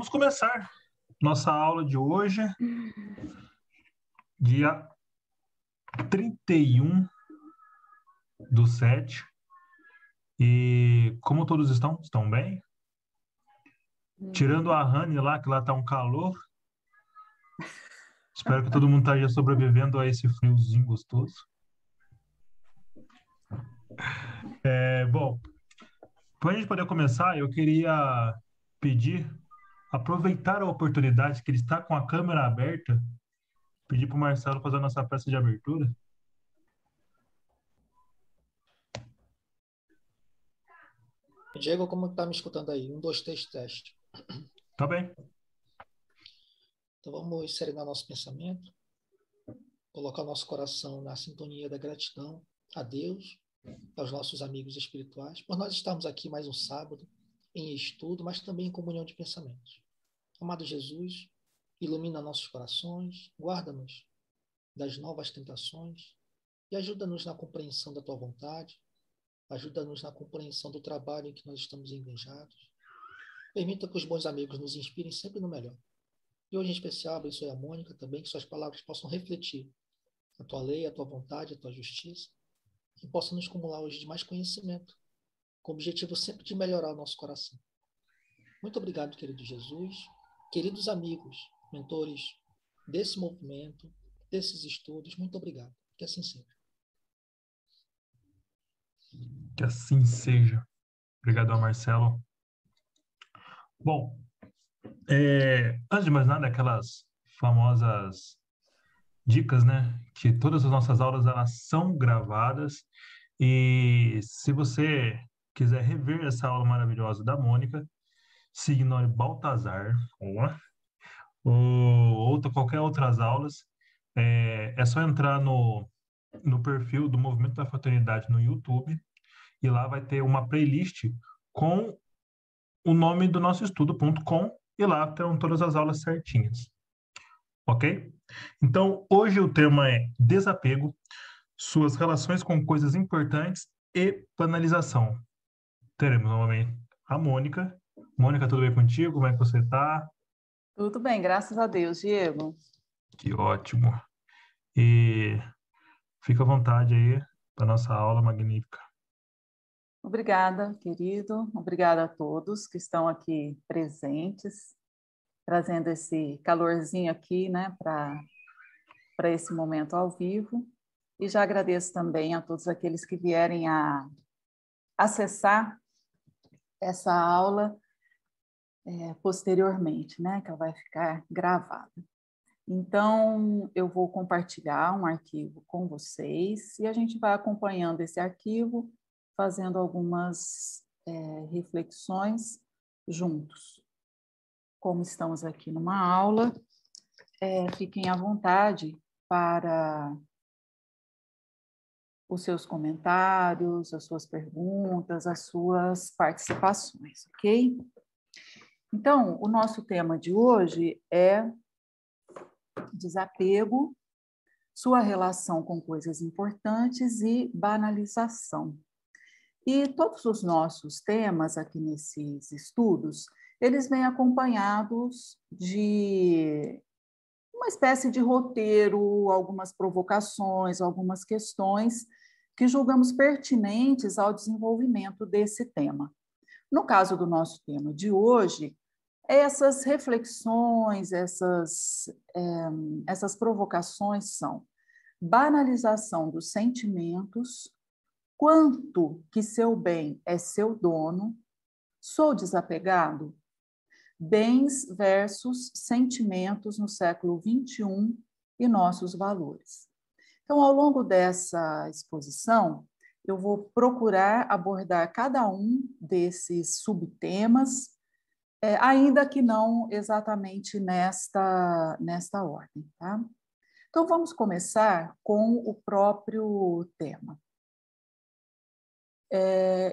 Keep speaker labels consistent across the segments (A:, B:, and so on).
A: Vamos começar nossa aula de hoje, dia 31/7. E como todos estão? Estão bem? Tirando a Rani lá, que lá tá um calor. Espero que todo mundo esteja sobrevivendo a esse friozinho gostoso. Bom, para a gente poder começar, eu queria pedir, aproveitar a oportunidade que ele está com a câmera aberta, pedir para o Marcelo fazer a nossa peça de abertura.
B: Diego, como está me escutando aí? 1, 2, 3, teste.
A: Tá bem.
B: Então vamos serenar nosso pensamento, colocar nosso coração na sintonia da gratidão a Deus, aos nossos amigos espirituais, por nós estarmos aqui mais um sábado em estudo, mas também em comunhão de pensamentos. Amado Jesus, ilumina nossos corações, guarda-nos das novas tentações e ajuda-nos na compreensão da Tua vontade, ajuda-nos na compreensão do trabalho em que nós estamos engajados. Permita que os bons amigos nos inspirem sempre no melhor. E hoje, em especial, abençoe a Mônica também, que suas palavras possam refletir a Tua lei, a Tua vontade, a Tua justiça, e possa nos acumular hoje de mais conhecimento, com o objetivo sempre de melhorar o nosso coração. Muito obrigado, querido Jesus, queridos amigos, mentores desse movimento, desses estudos, muito obrigado. Que assim seja.
A: Que assim seja. Obrigado, Marcelo. Bom, antes de mais nada, aquelas famosas dicas, né? Que todas as nossas aulas elas são gravadas e se você quiser rever essa aula maravilhosa da Mônica, se ignore Baltazar ou qualquer outras aulas, é só entrar no perfil do Movimento da Fraternidade no YouTube e lá vai ter uma playlist com o nome do nosso estudo.com e lá terão todas as aulas certinhas. Ok? Então, hoje o tema é desapego, suas relações com coisas importantes e banalização. Teremos novamente a Mônica. Mônica, tudo bem contigo? Como é que você está?
C: Tudo bem, graças a Deus, Diego.
A: Que ótimo. E fica à vontade aí para nossa aula magnífica.
C: Obrigada, querido. Obrigada a todos que estão aqui presentes, trazendo esse calorzinho aqui, né, para esse momento ao vivo. E já agradeço também a todos aqueles que vierem a acessar essa aula posteriormente, né, que ela vai ficar gravada. Então, eu vou compartilhar um arquivo com vocês e a gente vai acompanhando esse arquivo, fazendo algumas reflexões juntos. Como estamos aqui numa aula, fiquem à vontade para os seus comentários, as suas perguntas, as suas participações, ok? Então, o nosso tema de hoje é desapego, sua relação com coisas importantes e banalização. E todos os nossos temas aqui nesses estudos, eles vêm acompanhados de uma espécie de roteiro, algumas provocações, algumas questões que julgamos pertinentes ao desenvolvimento desse tema. No caso do nosso tema de hoje, essas reflexões, essas provocações são banalização dos sentimentos, quanto que seu bem é seu dono, sou desapegado, bens versus sentimentos no século XXI e nossos valores. Então, ao longo dessa exposição, eu vou procurar abordar cada um desses subtemas, ainda que não exatamente nesta ordem, tá? Então, vamos começar com o próprio tema.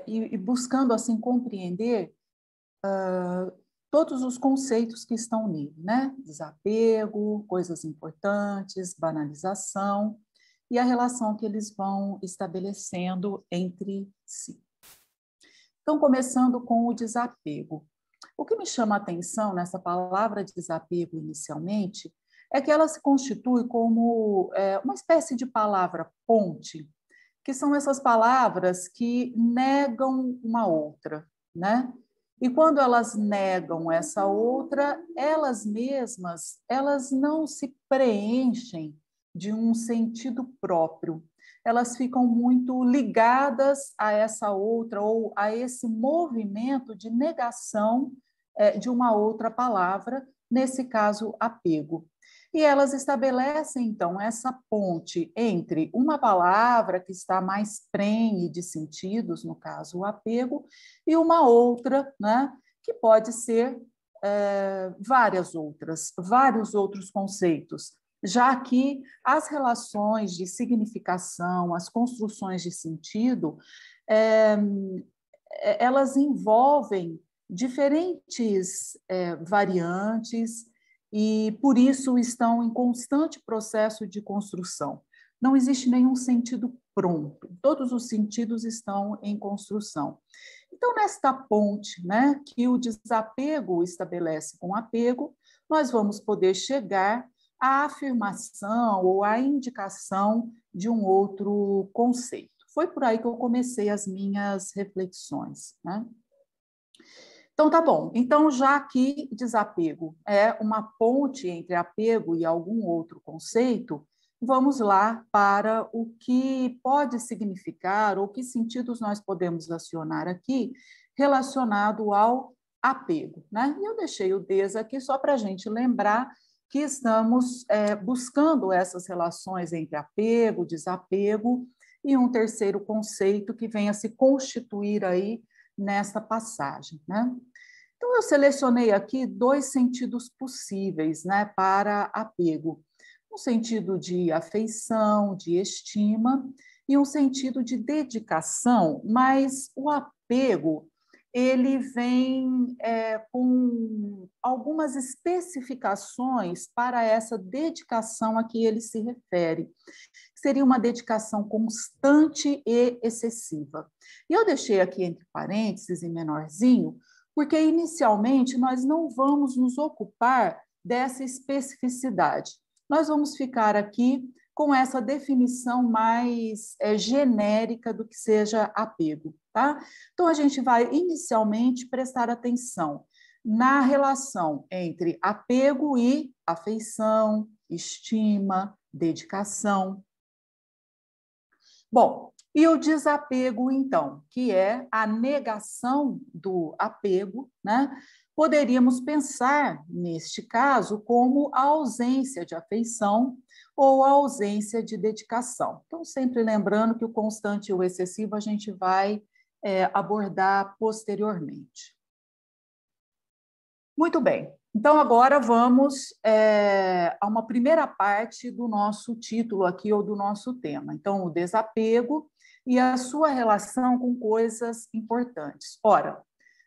C: E buscando, assim, compreender todos os conceitos que estão nele, né? Desapego, coisas importantes, banalização e a relação que eles vão estabelecendo entre si. Então, começando com o desapego. O que me chama a atenção nessa palavra desapego inicialmente é que ela se constitui como uma espécie de palavra ponte, que são essas palavras que negam uma outra, né? E quando elas negam essa outra, elas mesmas, elas não se preenchem de um sentido próprio. Elas ficam muito ligadas a essa outra ou a esse movimento de negação de uma outra palavra, nesse caso, apego. E elas estabelecem, então, essa ponte entre uma palavra que está mais prenhe de sentidos, no caso, o apego, e uma outra, né, que pode ser vários outros conceitos, já que as relações de significação, as construções de sentido, elas envolvem diferentes variantes, e, por isso, estão em constante processo de construção. Não existe nenhum sentido pronto, todos os sentidos estão em construção. Então, nesta ponte, né, que o desapego estabelece com o apego, nós vamos poder chegar à afirmação ou à indicação de um outro conceito. Foi por aí que eu comecei as minhas reflexões, né? Então, tá bom. Então, já que desapego é uma ponte entre apego e algum outro conceito, vamos lá para o que pode significar ou que sentidos nós podemos acionar aqui relacionado ao apego, né? E eu deixei o des aqui só para a gente lembrar que estamos buscando essas relações entre apego, desapego e um terceiro conceito que venha se constituir aí nessa passagem, né? Então, eu selecionei aqui 2 sentidos possíveis, né, para apego. Um sentido de afeição, de estima, e um sentido de dedicação, mas o apego, ele vem com algumas especificações para essa dedicação a que ele se refere. Seria uma dedicação constante e excessiva. E eu deixei aqui entre parênteses, em menorzinho, porque inicialmente nós não vamos nos ocupar dessa especificidade. Nós vamos ficar aqui com essa definição mais genérica do que seja apego, tá? Então, a gente vai inicialmente prestar atenção na relação entre apego e afeição, estima, dedicação. Bom, e o desapego, então, que é a negação do apego, né? Poderíamos pensar, neste caso, como a ausência de afeição ou a ausência de dedicação. Então, sempre lembrando que o constante e o excessivo a gente vai abordar posteriormente. Muito bem. Então, agora vamos a uma primeira parte do nosso título aqui, ou do nosso tema. Então, o desapego e a sua relação com coisas importantes. Ora,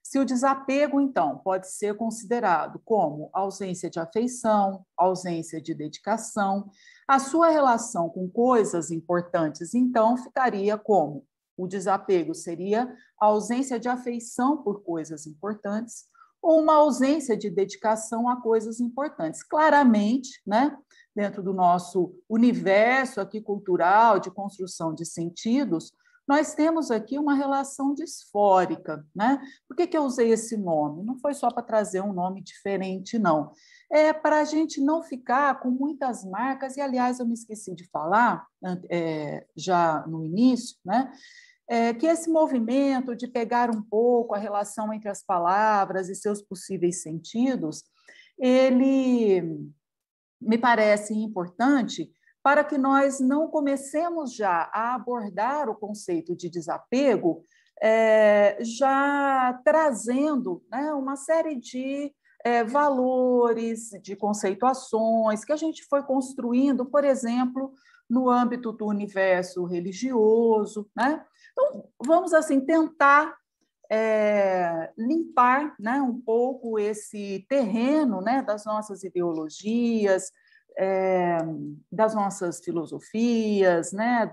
C: se o desapego, então, pode ser considerado como ausência de afeição, ausência de dedicação, a sua relação com coisas importantes, então, ficaria como? O desapego seria a ausência de afeição por coisas importantes, ou uma ausência de dedicação a coisas importantes. Claramente, né, dentro do nosso universo aqui cultural, de construção de sentidos, nós temos aqui uma relação disfórica, né? Por que eu usei esse nome? Não foi só para trazer um nome diferente, não. É para a gente não ficar com muitas marcas, e, aliás, eu me esqueci de falar já no início, né? Que esse movimento de pegar um pouco a relação entre as palavras e seus possíveis sentidos, ele me parece importante para que nós não comecemos já a abordar o conceito de desapego, já trazendo, né, uma série de valores, de conceituações que a gente foi construindo, por exemplo, no âmbito do universo religioso, né? Então, vamos assim tentar limpar, né, um pouco esse terreno, né, das nossas ideologias, das nossas filosofias, né,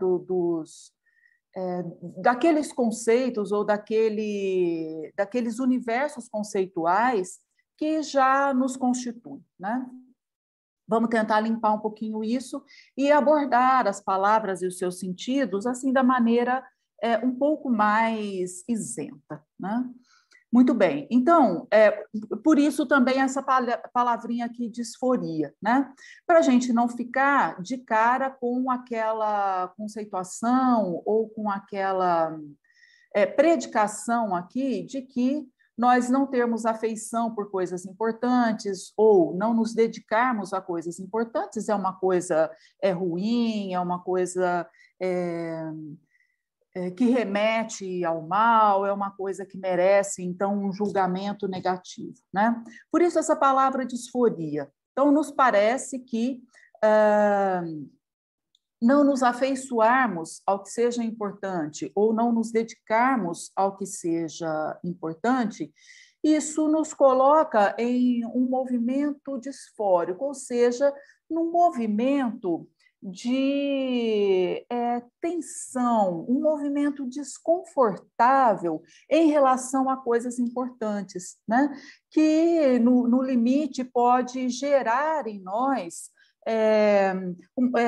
C: daqueles conceitos ou daqueles universos conceituais que já nos constituem, né? Vamos tentar limpar um pouquinho isso e abordar as palavras e os seus sentidos assim da maneira um pouco mais isenta, né? Muito bem. Então, por isso também essa palavrinha aqui, disforia, né? Para a gente não ficar de cara com aquela conceituação ou com aquela predicação aqui de que nós não termos afeição por coisas importantes ou não nos dedicarmos a coisas importantes é uma coisa ruim, é uma coisa que remete ao mal, é uma coisa que merece, então, um julgamento negativo, né? Por isso, essa palavra disforia. Então, nos parece que não nos afeiçoarmos ao que seja importante ou não nos dedicarmos ao que seja importante, isso nos coloca em um movimento disfórico, ou seja, num movimento de tensão, um movimento desconfortável em relação a coisas importantes, né? Que, no limite, pode gerar em nós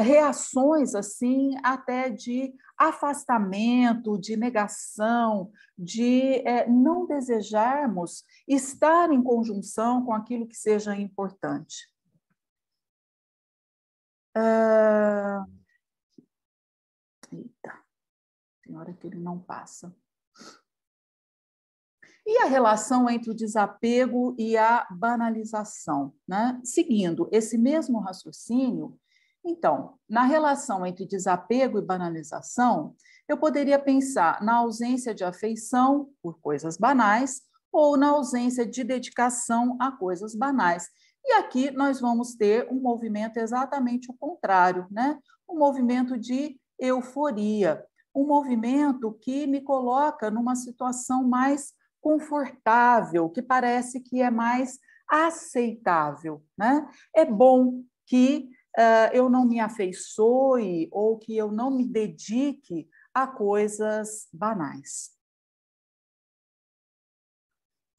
C: reações assim até de afastamento, de negação, de não desejarmos estar em conjunção com aquilo que seja importante. Eita, tem hora que ele não passa. E a relação entre o desapego e a banalização, né? Seguindo esse mesmo raciocínio, então, na relação entre desapego e banalização, eu poderia pensar na ausência de afeição por coisas banais ou na ausência de dedicação a coisas banais. E aqui nós vamos ter um movimento exatamente o contrário, né? Um movimento de euforia, um movimento que me coloca numa situação mais confortável, que parece que é mais aceitável, né? É bom que eu não me afeiçoe ou que eu não me dedique a coisas banais.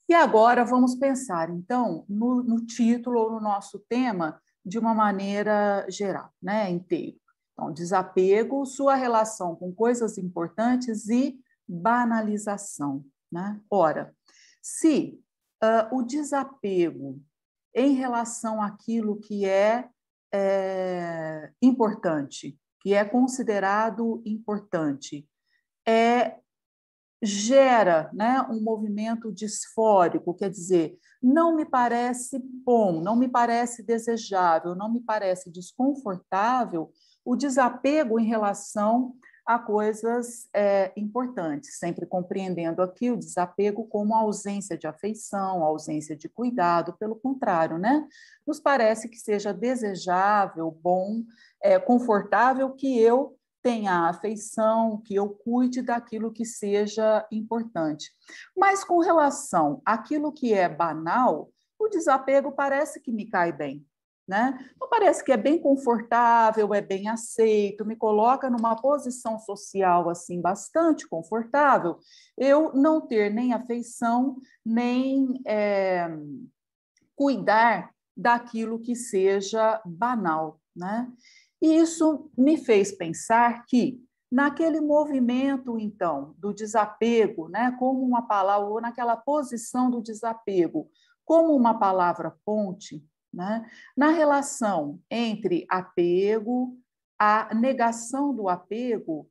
C: E agora vamos pensar, então, no título ou no nosso tema de uma maneira geral, né? Inteiro. Então, desapego, sua relação com coisas importantes e banalização. Né? Ora, se o desapego em relação àquilo que é importante, que é considerado importante, gera, né, um movimento disfórico, quer dizer, não me parece bom, não me parece desejável, não me parece desconfortável o desapego em relação a coisas importantes, sempre compreendendo aqui o desapego como a ausência de afeição, a ausência de cuidado, pelo contrário, né? Nos parece que seja desejável, bom, confortável que eu tenha afeição, que eu cuide daquilo que seja importante. Mas com relação àquilo que é banal, o desapego parece que me cai bem. Né? Então, parece que é bem confortável, é bem aceito, me coloca numa posição social assim bastante confortável, eu não ter nem afeição, nem cuidar daquilo que seja banal. Né? E isso me fez pensar que, naquele movimento, então, do desapego, né, como uma palavra, ou naquela posição do desapego, como uma palavra ponte, né, na relação entre apego, a negação do apego,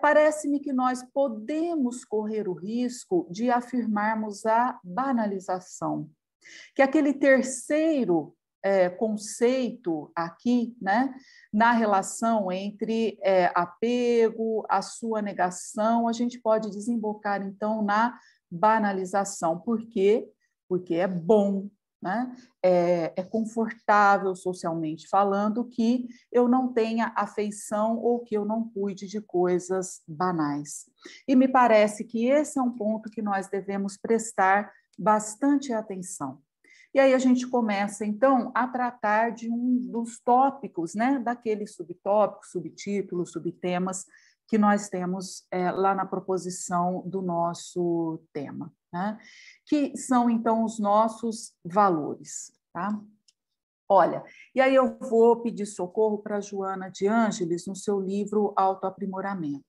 C: parece-me que nós podemos correr o risco de afirmarmos a banalização, que aquele terceiro conceito aqui, né, na relação entre apego, a sua negação, a gente pode desembocar, então, na banalização. Por quê? Porque é bom, né? É confortável, socialmente falando, que eu não tenha afeição ou que eu não cuide de coisas banais. E me parece que esse é um ponto que nós devemos prestar bastante atenção. E aí a gente começa, então, a tratar de um dos tópicos, né, daqueles subtópicos, subtítulos, subtemas que nós temos lá na proposição do nosso tema, né? Que são, então, os nossos valores, tá? Olha, e aí eu vou pedir socorro para a Joana de Ângeles no seu livro Autoaprimoramento.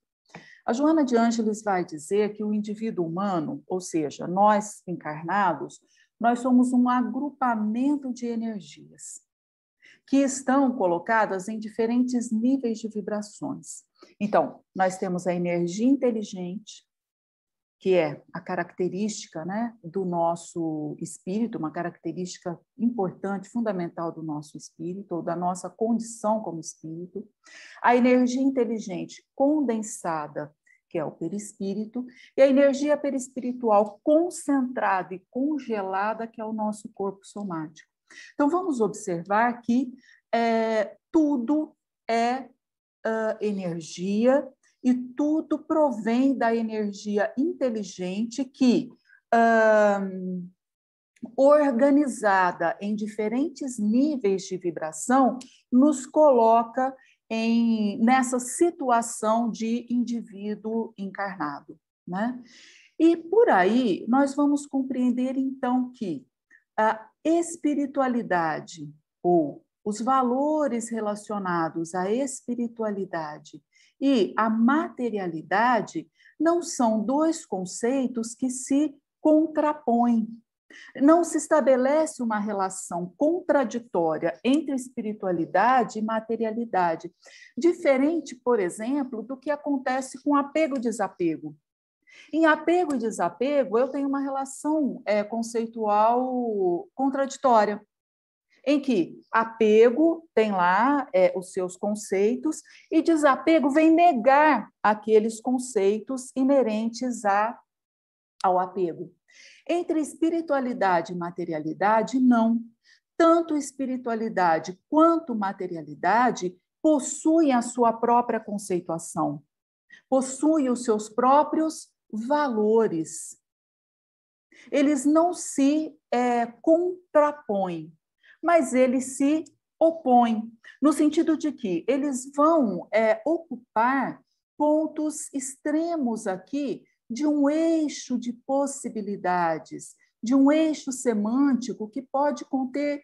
C: A Joana de Ângeles vai dizer que o indivíduo humano, ou seja, nós encarnados, nós somos um agrupamento de energias que estão colocadas em diferentes níveis de vibrações. Então, nós temos a energia inteligente, que é a característica, né, do nosso espírito, uma característica importante, fundamental do nosso espírito, ou da nossa condição como espírito. A energia inteligente condensada, que é o perispírito, e a energia perispiritual concentrada e congelada, que é o nosso corpo somático. Então, vamos observar que tudo é energia, e tudo provém da energia inteligente que, organizada em diferentes níveis de vibração, nos coloca nessa situação de indivíduo encarnado, né? E por aí nós vamos compreender, então, que a espiritualidade, ou os valores relacionados à espiritualidade e à materialidade, não são dois conceitos que se contrapõem. Não se estabelece uma relação contraditória entre espiritualidade e materialidade, diferente, por exemplo, do que acontece com apego e desapego. Em apego e desapego, eu tenho uma relação conceitual contraditória, em que apego tem lá os seus conceitos e desapego vem negar aqueles conceitos inerentes ao apego. Entre espiritualidade e materialidade, não. Tanto espiritualidade quanto materialidade possuem a sua própria conceituação, possuem os seus próprios valores. Eles não se contrapõem, mas eles se opõem, no sentido de que eles vão ocupar pontos extremos aqui de um eixo de possibilidades, de um eixo semântico que pode conter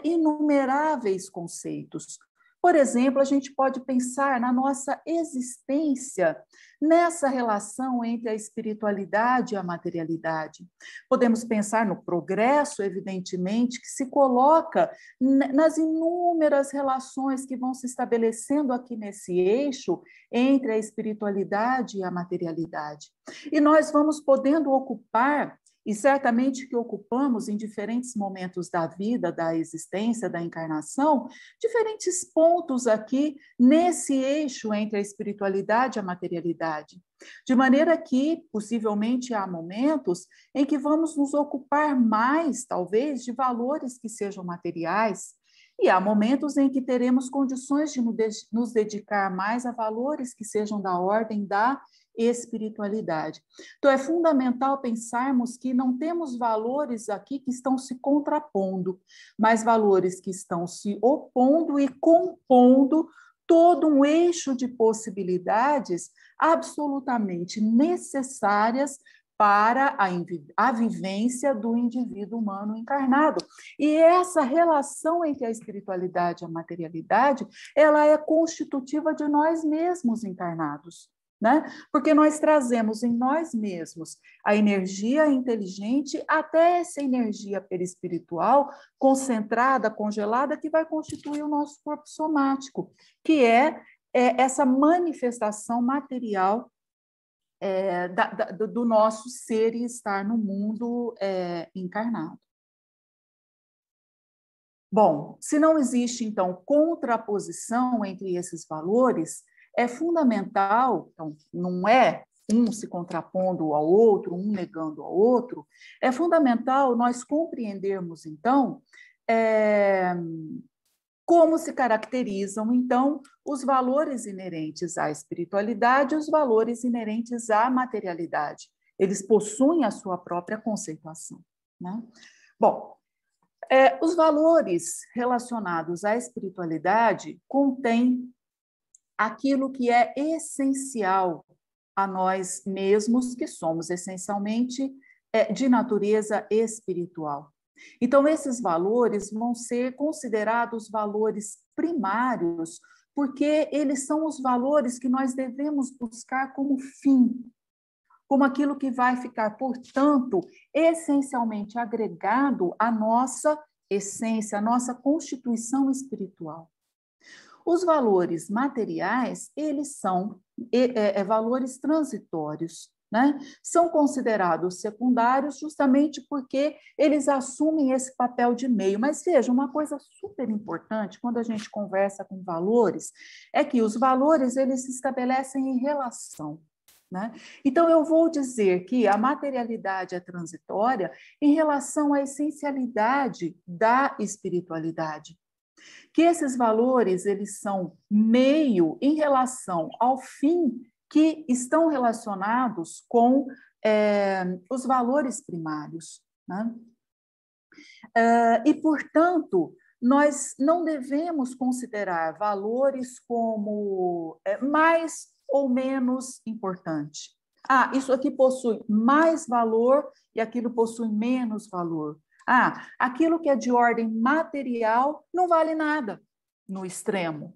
C: inumeráveis conceitos. Por exemplo, a gente pode pensar na nossa existência nessa relação entre a espiritualidade e a materialidade. Podemos pensar no progresso, evidentemente, que se coloca nas inúmeras relações que vão se estabelecendo aqui nesse eixo entre a espiritualidade e a materialidade. E nós vamos podendo ocupar, e certamente que ocupamos em diferentes momentos da vida, da existência, da encarnação, diferentes pontos aqui nesse eixo entre a espiritualidade e a materialidade. De maneira que, possivelmente, há momentos em que vamos nos ocupar mais, talvez, de valores que sejam materiais, e há momentos em que teremos condições de nos dedicar mais a valores que sejam da ordem da espiritualidade. Então, é fundamental pensarmos que não temos valores aqui que estão se contrapondo, mas valores que estão se opondo e compondo todo um eixo de possibilidades absolutamente necessárias para a vivência do indivíduo humano encarnado. E essa relação entre a espiritualidade e a materialidade, ela é constitutiva de nós mesmos encarnados, né? Porque nós trazemos em nós mesmos a energia inteligente até essa energia perispiritual concentrada, congelada, que vai constituir o nosso corpo somático, que é essa manifestação material do nosso ser e estar no mundo encarnado. Bom, se não existe, então, contraposição entre esses valores, é fundamental, então, não é um se contrapondo ao outro, um negando ao outro, é fundamental nós compreendermos, então, como se caracterizam, então, os valores inerentes à espiritualidade e os valores inerentes à materialidade. Eles possuem a sua própria conceituação, né? Bom, os valores relacionados à espiritualidade contêm aquilo que é essencial a nós mesmos, que somos essencialmente de natureza espiritual. Então, esses valores vão ser considerados valores primários, porque eles são os valores que nós devemos buscar como fim, como aquilo que vai ficar, portanto, essencialmente agregado à nossa essência, à nossa constituição espiritual. Os valores materiais, eles são valores transitórios, né? São considerados secundários justamente porque eles assumem esse papel de meio. Mas veja, uma coisa super importante quando a gente conversa com valores é que os valores eles se estabelecem em relação, né? Então, eu vou dizer que a materialidade é transitória em relação à essencialidade da espiritualidade. Que esses valores eles são meio em relação ao fim que estão relacionados com os valores primários, né? E, portanto, nós não devemos considerar valores como mais ou menos importante. Ah, isso aqui possui mais valor e aquilo possui menos valor. Ah, aquilo que é de ordem material não vale nada no extremo.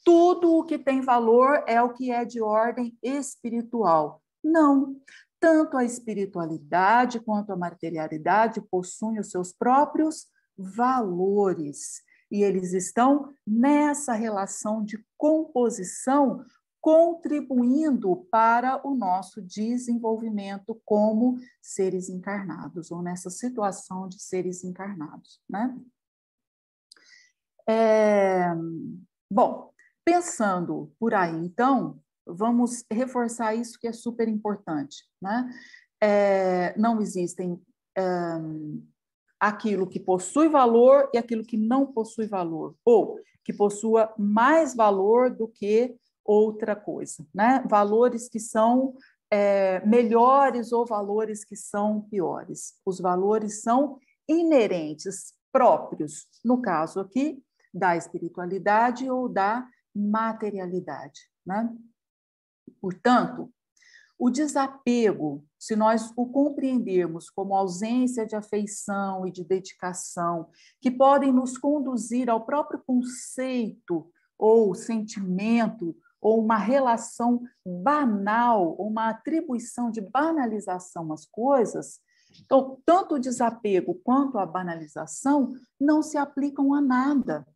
C: Tudo o que tem valor é o que é de ordem espiritual. Não. Tanto a espiritualidade quanto a materialidade possuem os seus próprios valores. E eles estão nessa relação de composição, contribuindo para o nosso desenvolvimento como seres encarnados, ou nessa situação de seres encarnados, né? Bom, pensando por aí, então, vamos reforçar isso que é super importante, né? Não existem aquilo que possui valor e aquilo que não possui valor, ou que possua mais valor do que outra coisa, né? Valores que são melhores ou valores que são piores. Os valores são inerentes, próprios, no caso aqui, da espiritualidade ou da materialidade, né? Portanto, o desapego, se nós o compreendermos como ausência de afeição e de dedicação, que podem nos conduzir ao próprio conceito ou sentimento ou uma relação banal, ou uma atribuição de banalização às coisas, então, tanto o desapego quanto a banalização não se aplicam a nada,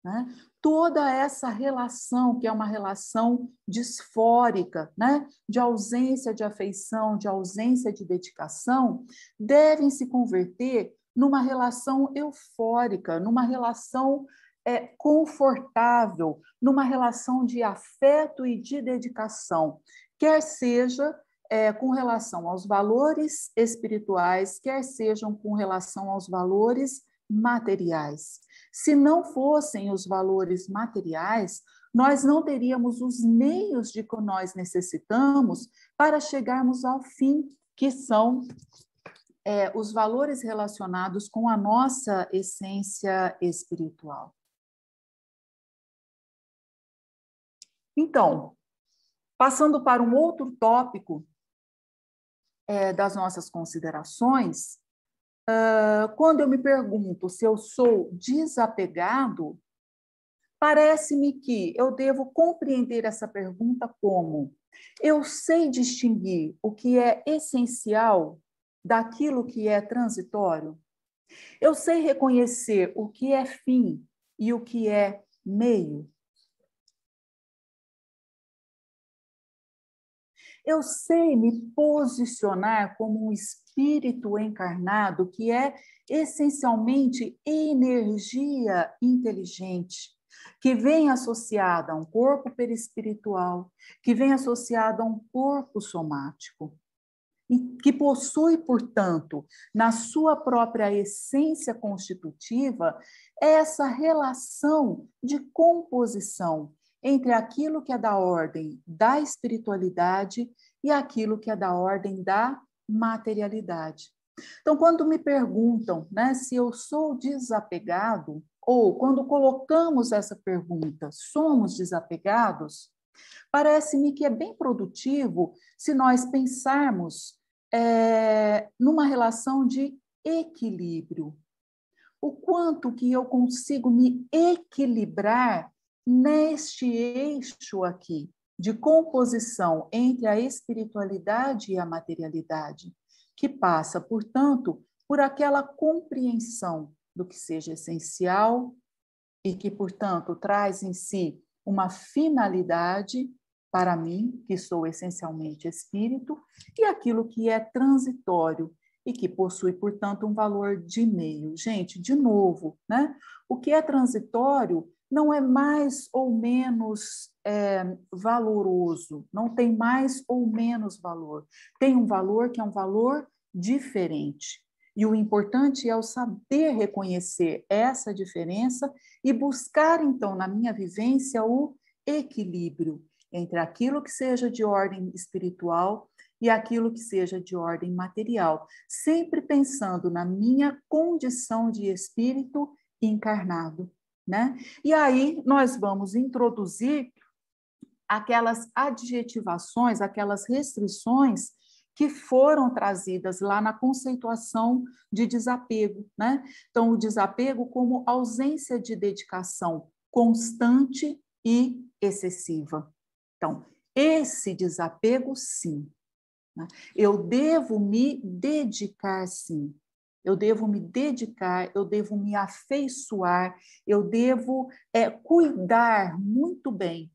C: né? Toda essa relação, que é uma relação disfórica, né? De ausência de afeição, de ausência de dedicação, devem se converter numa relação eufórica, numa relação confortável, numa relação de afeto e de dedicação, quer seja com relação aos valores espirituais, quer sejam com relação aos valores materiais. Se não fossem os valores materiais, nós não teríamos os meios de que nós necessitamos para chegarmos ao fim, que são os valores relacionados com a nossa essência espiritual. Então, passando para um outro tópico das nossas considerações, quando eu me pergunto se eu sou desapegado, parece-me que eu devo compreender essa pergunta como: eu sei distinguir o que é essencial daquilo que é transitório? Eu sei reconhecer o que é fim e o que é meio? Eu sei me posicionar como um espírito encarnado que é essencialmente energia inteligente, que vem associada a um corpo perispiritual, que vem associada a um corpo somático, e que possui, portanto, na sua própria essência constitutiva, essa relação de composição entre aquilo que é da ordem da espiritualidade e aquilo que é da ordem da materialidade. Então, quando me perguntam, né, se eu sou desapegado, ou quando colocamos essa pergunta, somos desapegados? Parece-me que é bem produtivo se nós pensarmos numa relação de equilíbrio. O quanto que eu consigo me equilibrar neste eixo aqui, de composição entre a espiritualidade e a materialidade, que passa, portanto, por aquela compreensão do que seja essencial e que, portanto, traz em si uma finalidade para mim, que sou essencialmente espírito, e aquilo que é transitório e que possui, portanto, um valor de meio. Gente, de novo, né? O que é transitório não é mais ou menos valoroso, não tem mais ou menos valor. Tem um valor que é um valor diferente. E o importante é o saber reconhecer essa diferença e buscar, então, na minha vivência, o equilíbrio entre aquilo que seja de ordem espiritual e aquilo que seja de ordem material, sempre pensando na minha condição de espírito encarnado, né? E aí nós vamos introduzir aquelas adjetivações, aquelas restrições que foram trazidas lá na conceituação de desapego, né? Então, o desapego como ausência de dedicação constante e excessiva. Então, esse desapego, sim. Eu devo me dedicar, sim. Eu devo me dedicar, eu devo me afeiçoar, eu devo cuidar muito bem,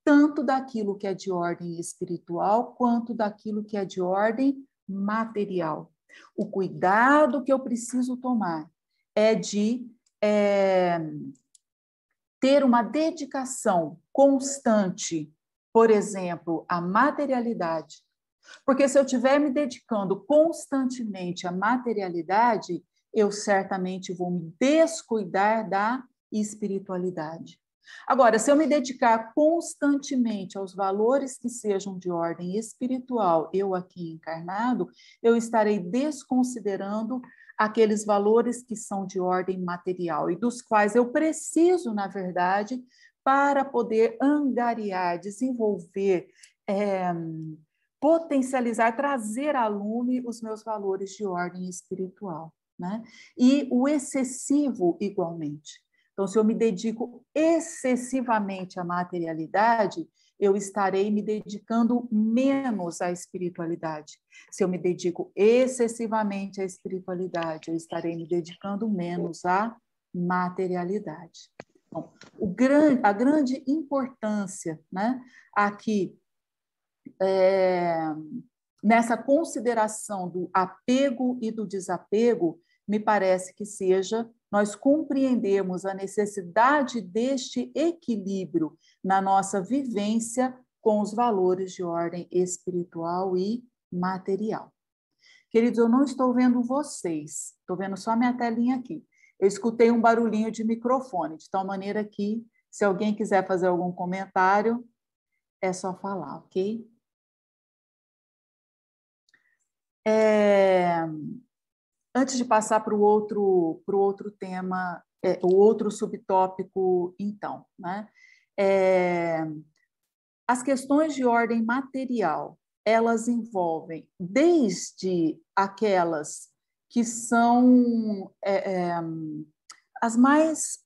C: tanto daquilo que é de ordem espiritual, quanto daquilo que é de ordem material. O cuidado que eu preciso tomar é de ter uma dedicação constante, por exemplo, à materialidade. Porque se eu estiver me dedicando constantemente à materialidade, eu certamente vou me descuidar da espiritualidade. Agora, se eu me dedicar constantemente aos valores que sejam de ordem espiritual, eu aqui encarnado, eu estarei desconsiderando aqueles valores que são de ordem material e dos quais eu preciso, na verdade, para poder angariar, desenvolver, potencializar, trazer a lume os meus valores de ordem espiritual, né? E o excessivo igualmente. Então, se eu me dedico excessivamente à materialidade, eu estarei me dedicando menos à espiritualidade. Se eu me dedico excessivamente à espiritualidade, eu estarei me dedicando menos à materialidade. Então, a grande importância, né, aqui, nessa consideração do apego e do desapego, me parece que seja nós compreendermos a necessidade deste equilíbrio na nossa vivência com os valores de ordem espiritual e material. Queridos, eu não estou vendo vocês, estou vendo só minha telinha aqui. Eu escutei um barulhinho de microfone, de tal maneira que, se alguém quiser fazer algum comentário, é só falar, ok? Antes de passar para o outro tema, o outro subtópico, então, né? As questões de ordem material, elas envolvem desde aquelas que são as mais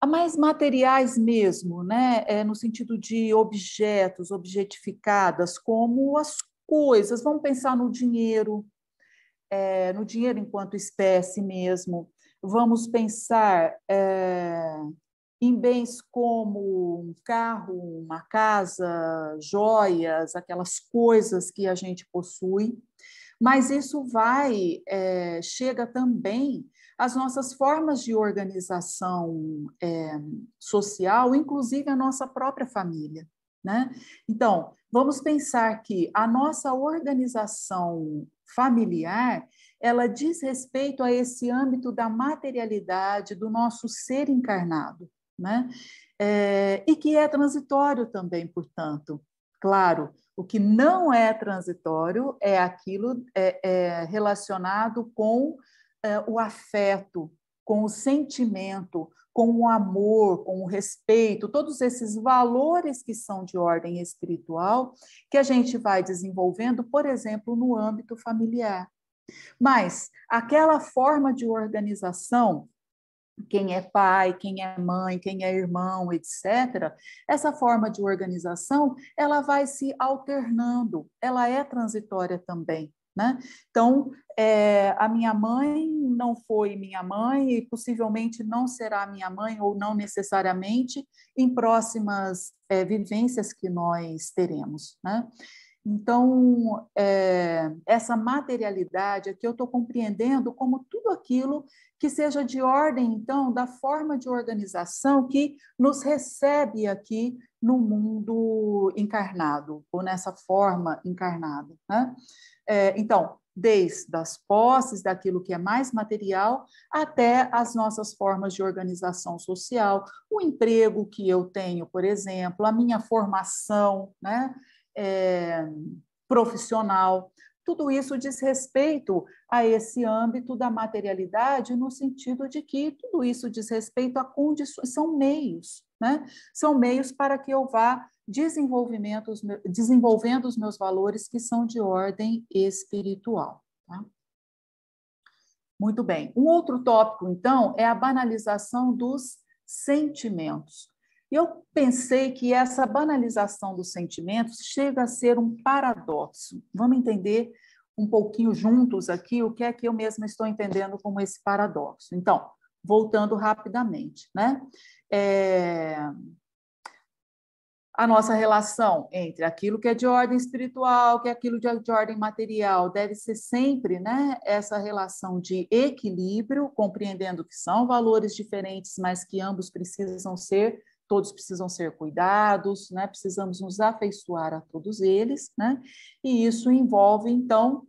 C: mais materiais mesmo, né? No sentido de objetos, objetificadas, como as coisas. Vamos pensar no dinheiro enquanto espécie mesmo. Vamos pensar em bens como um carro, uma casa, joias, aquelas coisas que a gente possui. Mas isso chega também às nossas formas de organização social, inclusive a nossa própria família, né? Então, vamos pensar que a nossa organização familiar, ela diz respeito a esse âmbito da materialidade do nosso ser encarnado, né? E que é transitório também, portanto. Claro, O que não é transitório é aquilo relacionado com o afeto, com o sentimento, com o amor, com o respeito, todos esses valores que são de ordem espiritual, que a gente vai desenvolvendo, por exemplo, no âmbito familiar. Mas aquela forma de organização, quem é pai, quem é mãe, quem é irmão, etc., essa forma de organização, ela vai se alternando, ela é transitória também, né? Então, a minha mãe não foi minha mãe e possivelmente não será minha mãe, ou não necessariamente, em próximas vivências que nós teremos, né? Então, essa materialidade aqui eu estou compreendendo como tudo aquilo que seja de ordem, então, da forma de organização que nos recebe aqui no mundo encarnado, ou nessa forma encarnada, né? Então, desde as posses, daquilo que é mais material, até as nossas formas de organização social, o emprego que eu tenho, por exemplo, a minha formação, né? Profissional, tudo isso diz respeito a esse âmbito da materialidade, no sentido de que tudo isso diz respeito a condições, são meios, né? São meios para que eu vá desenvolvendo os meus valores que são de ordem espiritual. Tá? Muito bem. Um outro tópico, então, é a banalização dos sentimentos. Eu pensei que essa banalização dos sentimentos chega a ser um paradoxo. Vamos entender um pouquinho juntos aqui o que é que eu mesma estou entendendo como esse paradoxo. Então, voltando rapidamente, né? A nossa relação entre aquilo que é de ordem espiritual, que é aquilo de ordem material, deve ser sempre, né, essa relação de equilíbrio, compreendendo que são valores diferentes, mas que ambos precisam ser, todos precisam ser cuidados, né, precisamos nos afeiçoar a todos eles, né, e isso envolve, então,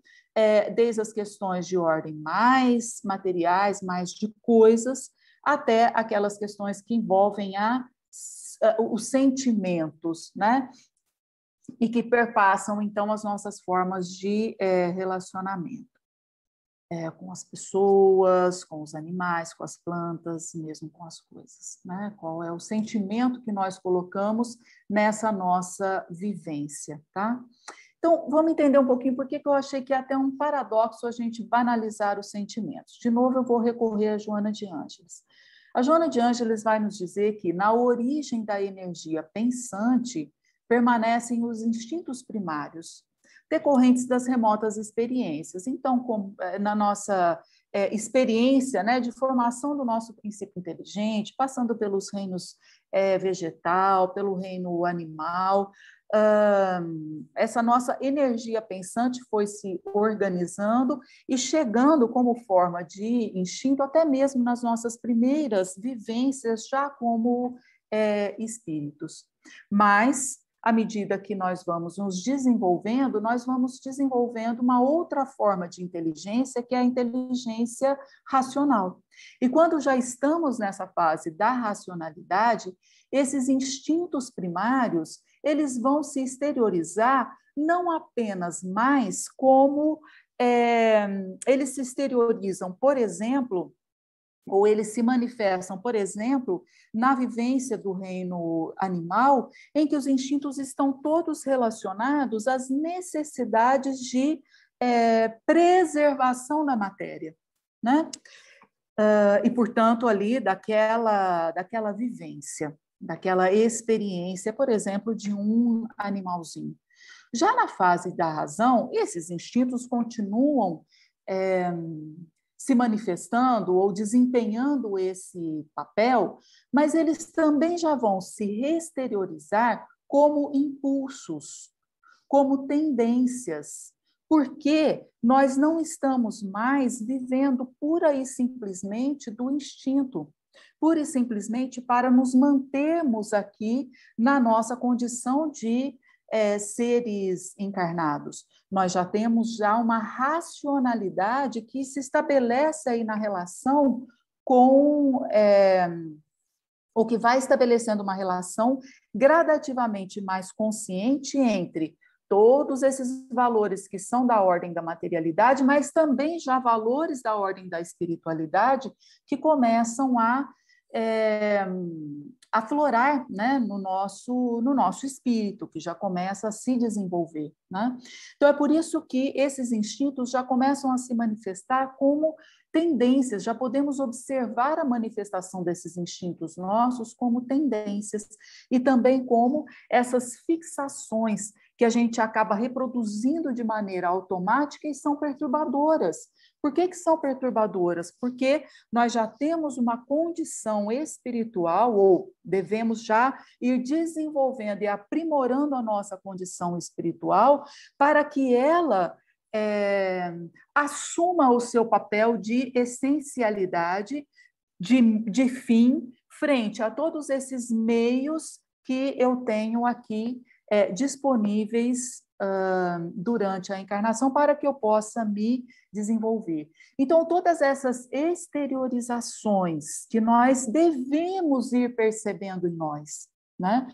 C: desde as questões de ordem mais materiais, mais de coisas, até aquelas questões que envolvem os sentimentos, né? E que perpassam, então, as nossas formas de relacionamento com as pessoas, com os animais, com as plantas, mesmo com as coisas, né? Qual é o sentimento que nós colocamos nessa nossa vivência, tá? Então, vamos entender um pouquinho por que eu achei que é até um paradoxo a gente banalizar os sentimentos. De novo, eu vou recorrer a Joana de Ângeles. A Joana de Ângeles vai nos dizer que na origem da energia pensante permanecem os instintos primários, decorrentes das remotas experiências. Então, na nossa experiência, né, de formação do nosso princípio inteligente, passando pelos reinos vegetal, pelo reino animal, essa nossa energia pensante foi se organizando e chegando como forma de instinto até mesmo nas nossas primeiras vivências já como espíritos. Mas, à medida que nós vamos nos desenvolvendo, nós vamos desenvolvendo uma outra forma de inteligência, que é a inteligência racional. E quando já estamos nessa fase da racionalidade, esses instintos primários, eles vão se exteriorizar não apenas mais como eles se exteriorizam, por exemplo, ou eles se manifestam, por exemplo, na vivência do reino animal, em que os instintos estão todos relacionados às necessidades de preservação da matéria, né? E, portanto, ali daquela vivência, daquela experiência, por exemplo, de um animalzinho. Já na fase da razão, esses instintos continuam se manifestando ou desempenhando esse papel, mas eles também já vão se exteriorizar como impulsos, como tendências, porque nós não estamos mais vivendo pura e simplesmente do instinto, pura e simplesmente para nos mantermos aqui na nossa condição de seres encarnados. Nós já temos uma racionalidade que se estabelece aí na relação com ou que vai estabelecendo uma relação gradativamente mais consciente entre todos esses valores que são da ordem da materialidade, mas também já valores da ordem da espiritualidade que começam a aflorar, né, no nosso espírito, que já começa a se desenvolver, né? Então, é por isso que esses instintos já começam a se manifestar como tendências, já podemos observar a manifestação desses instintos nossos como tendências e também como essas fixações que a gente acaba reproduzindo de maneira automática e são perturbadoras. Por que são perturbadoras? Porque nós já temos uma condição espiritual, ou devemos já ir desenvolvendo e aprimorando a nossa condição espiritual para que ela assuma o seu papel de essencialidade, de fim, frente a todos esses meios que eu tenho aqui disponíveis durante a encarnação para que eu possa me desenvolver. Então, todas essas exteriorizações que nós devemos ir percebendo em nós, né?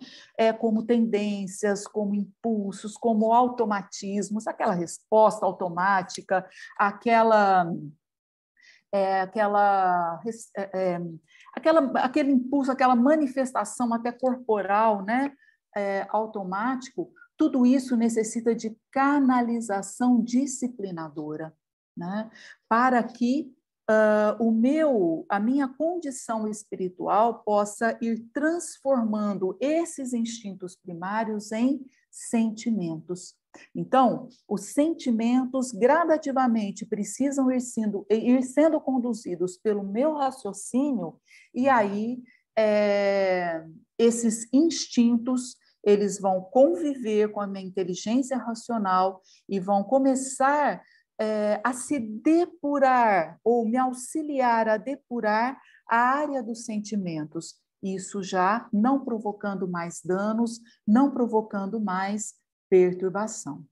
C: Como tendências, como impulsos, como automatismos, aquela resposta automática, aquele impulso, aquela manifestação até corporal, né? Automático, tudo isso necessita de canalização disciplinadora, né? Para que a minha condição espiritual possa ir transformando esses instintos primários em sentimentos. Então, os sentimentos gradativamente precisam ir sendo conduzidos pelo meu raciocínio, e aí esses instintos eles vão conviver com a minha inteligência racional e vão começar a se depurar, ou me auxiliar a depurar a área dos sentimentos. Isso já não provocando mais danos, não provocando mais perturbação.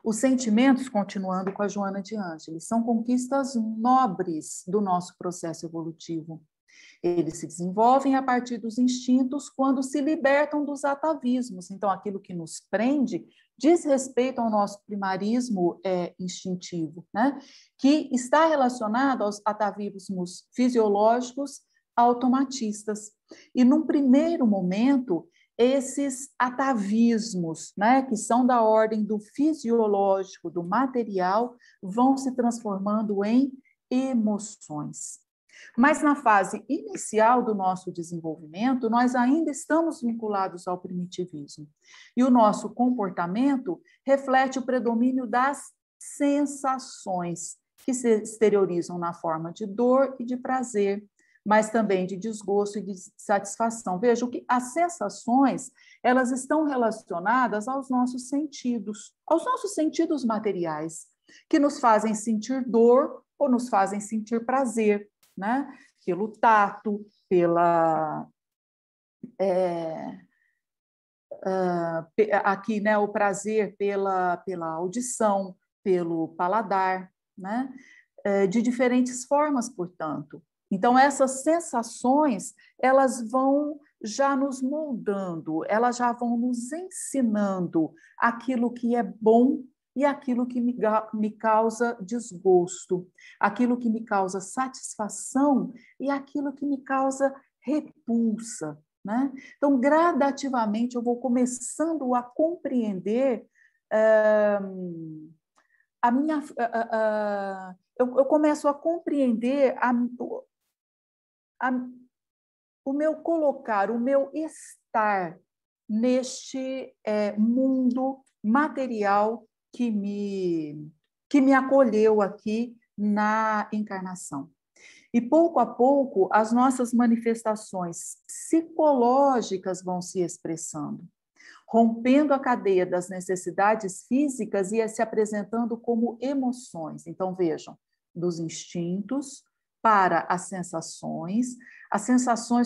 C: Os sentimentos, continuando com a Joana de Ângeles, são conquistas nobres do nosso processo evolutivo. Eles se desenvolvem a partir dos instintos quando se libertam dos atavismos. Então, aquilo que nos prende diz respeito ao nosso primarismo instintivo, né? Que está relacionado aos atavismos fisiológicos automatistas. E, num primeiro momento, esses atavismos, né, que são da ordem do fisiológico, do material, vão se transformando em emoções. Mas na fase inicial do nosso desenvolvimento, nós ainda estamos vinculados ao primitivismo. E o nosso comportamento reflete o predomínio das sensações, que se exteriorizam na forma de dor e de prazer, mas também de desgosto e de satisfação. Veja que as sensações, elas estão relacionadas aos nossos sentidos materiais, que nos fazem sentir dor ou nos fazem sentir prazer, né? Pelo tato, aqui, né, o prazer pela audição, pelo paladar, né? De diferentes formas, portanto. Então, essas sensações, elas vão já nos moldando, elas já vão nos ensinando aquilo que é bom e aquilo que me causa desgosto, aquilo que me causa satisfação e aquilo que me causa repulsa, né? Então, gradativamente, eu vou começando a compreender eu começo a compreender o meu colocar, o meu estar neste mundo material que me acolheu aqui na encarnação. E pouco a pouco as nossas manifestações psicológicas vão se expressando, rompendo a cadeia das necessidades físicas e se apresentando como emoções. Então, vejam, dos instintos para as sensações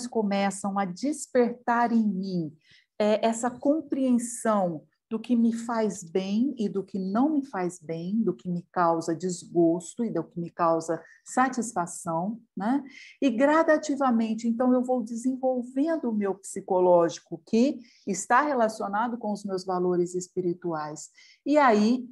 C: começam a despertar em mim essa compreensão do que me faz bem e do que não me faz bem, do que me causa desgosto e do que me causa satisfação, né? E gradativamente, então, eu vou desenvolvendo o meu psicológico, que está relacionado com os meus valores espirituais. E aí,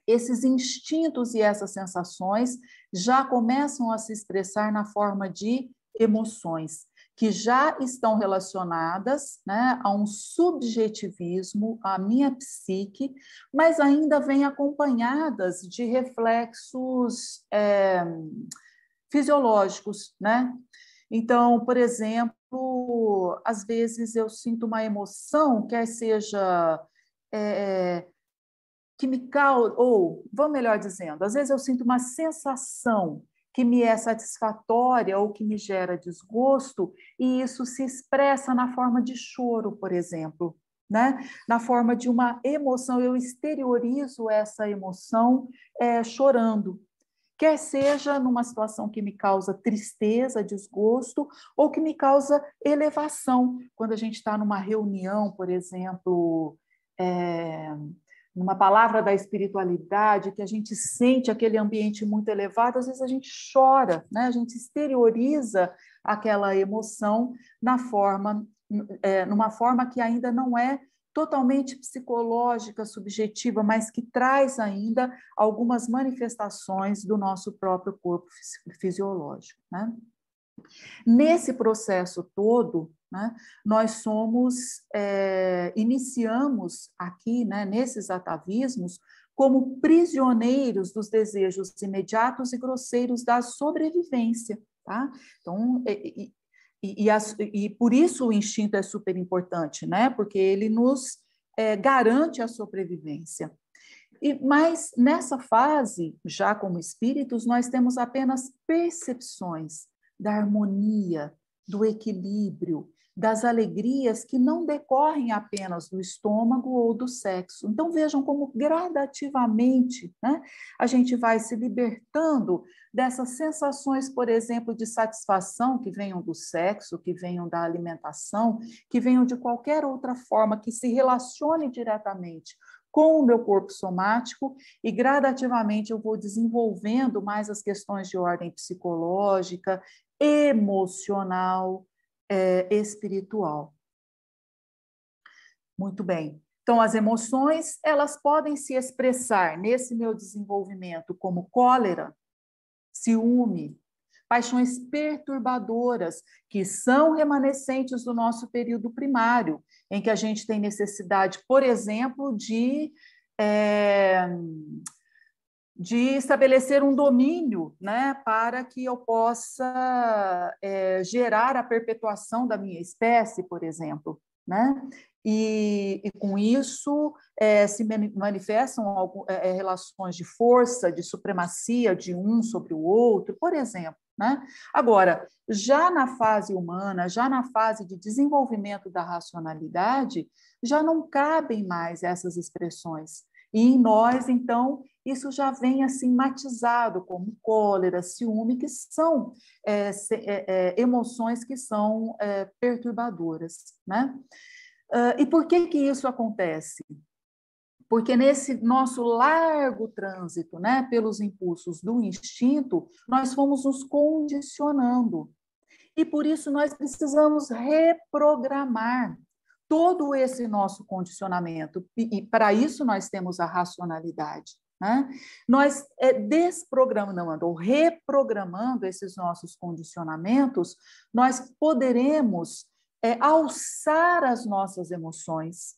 C: esses instintos e essas sensações já começam a se expressar na forma de emoções, que já estão relacionadas, né, a um subjetivismo, à minha psique, mas ainda vêm acompanhadas de reflexos fisiológicos, né? Então, por exemplo, às vezes eu sinto uma emoção, quer seja que me causa, ou, vamos melhor dizendo, às vezes eu sinto uma sensação que me é satisfatória ou que me gera desgosto, e isso se expressa na forma de choro, por exemplo, né? Na forma de uma emoção, eu exteriorizo essa emoção chorando, quer seja numa situação que me causa tristeza, desgosto, ou que me causa elevação. Quando a gente está numa reunião, por exemplo, numa palavra da espiritualidade, que a gente sente aquele ambiente muito elevado, às vezes a gente chora, né? A gente exterioriza aquela emoção numa forma que ainda não é totalmente psicológica, subjetiva, mas que traz ainda algumas manifestações do nosso próprio corpo fisiológico, né? Nesse processo todo, né, nós iniciamos aqui, né, nesses atavismos, como prisioneiros dos desejos imediatos e grosseiros da sobrevivência. Tá? Então, e por isso o instinto é super importante, né? Porque ele nos garante a sobrevivência. Mas nessa fase, já como espíritos, nós temos apenas percepções da harmonia, do equilíbrio, das alegrias que não decorrem apenas do estômago ou do sexo. Então, vejam como gradativamente, né, a gente vai se libertando dessas sensações, por exemplo, de satisfação que venham do sexo, que venham da alimentação, que venham de qualquer outra forma que se relacione diretamente com o meu corpo somático, e gradativamente eu vou desenvolvendo mais as questões de ordem psicológica, emocional, espiritual. Muito bem. Então, as emoções, elas podem se expressar nesse meu desenvolvimento como cólera, ciúme, paixões perturbadoras, que são remanescentes do nosso período primário, em que a gente tem necessidade, por exemplo, de estabelecer um domínio, né, para que eu possa gerar a perpetuação da minha espécie, por exemplo, né? E com isso se manifestam relações de força, de supremacia de um sobre o outro, por exemplo, né? Agora, já na fase humana, já na fase de desenvolvimento da racionalidade, já não cabem mais essas expressões. E em nós, então, isso já vem assim matizado como cólera, ciúme, que são emoções que são perturbadoras, né? E por que isso acontece? Porque nesse nosso largo trânsito, né, pelos impulsos do instinto, nós fomos nos condicionando. E por isso nós precisamos reprogramar todo esse nosso condicionamento. E para isso nós temos a racionalidade. Né? Nós desprogramando ou reprogramando esses nossos condicionamentos, nós poderemos alçar as nossas emoções,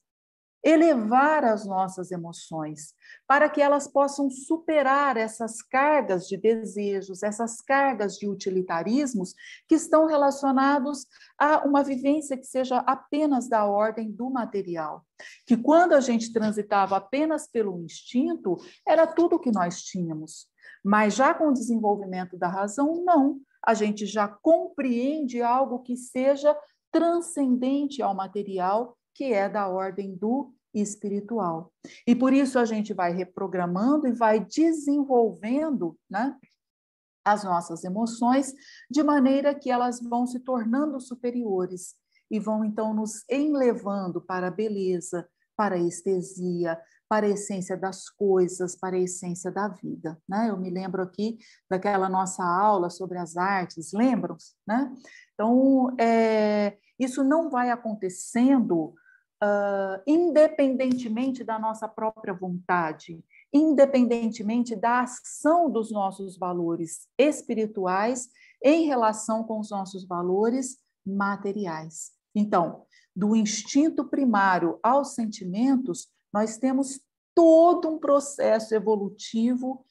C: elevar as nossas emoções, para que elas possam superar essas cargas de desejos, essas cargas de utilitarismos que estão relacionados a uma vivência que seja apenas da ordem do material. Que quando a gente transitava apenas pelo instinto, era tudo o que nós tínhamos. Mas já com o desenvolvimento da razão, não. A gente já compreende algo que seja transcendente ao material, que é da ordem do espiritual. E por isso a gente vai reprogramando e vai desenvolvendo, né, as nossas emoções de maneira que elas vão se tornando superiores. e vão então nos enlevando para a beleza, para a estesia, para a essência das coisas, para a essência da vida, né? Eu me lembro aqui daquela nossa aula sobre as artes, lembram-se, né? Então, isso não vai acontecendo independentemente da nossa própria vontade, independentemente da ação dos nossos valores espirituais em relação com os nossos valores materiais. Então, do instinto primário aos sentimentos, nós temos todo um processo evolutivo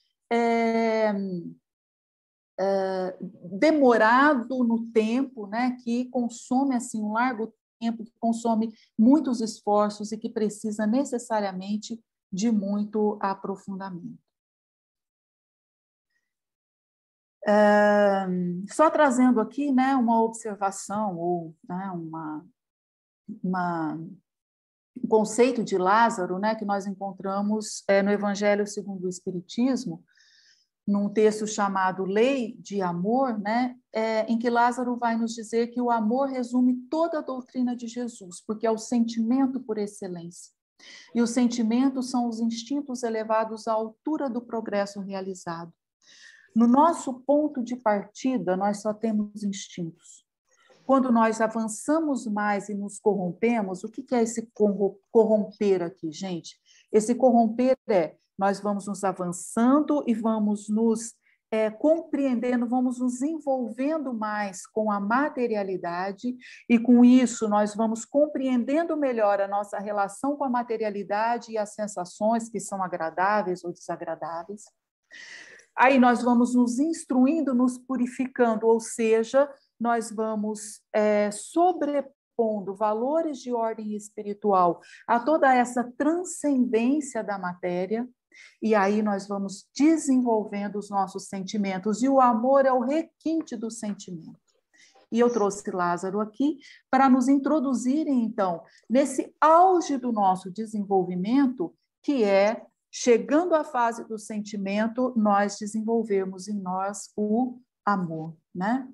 C: demorado no tempo, né, que consome assim um largo tempo, que consome muitos esforços e que precisa necessariamente de muito aprofundamento. Só trazendo aqui, né, uma observação ou, né, um conceito de Lázaro, né, que nós encontramos no Evangelho segundo o Espiritismo, num texto chamado Lei de Amor, né, em que Lázaro vai nos dizer que o amor resume toda a doutrina de Jesus, porque é o sentimento por excelência. E os sentimentos são os instintos elevados à altura do progresso realizado. No nosso ponto de partida, nós só temos instintos. Quando nós avançamos mais e nos corrompemos, o que é esse corromper aqui, gente? Esse corromper nós vamos nos avançando e vamos nos compreendendo, vamos nos envolvendo mais com a materialidade e, com isso, nós vamos compreendendo melhor a nossa relação com a materialidade e as sensações que são agradáveis ou desagradáveis. Aí nós vamos nos instruindo, nos purificando, ou seja, nós vamos sobrepondo valores de ordem espiritual a toda essa transcendência da matéria, e aí nós vamos desenvolvendo os nossos sentimentos, e o amor é o requinte do sentimento. E eu trouxe Lázaro aqui para nos introduzirem, então, nesse auge do nosso desenvolvimento, que é, chegando à fase do sentimento, nós desenvolvemos em nós o amor, né?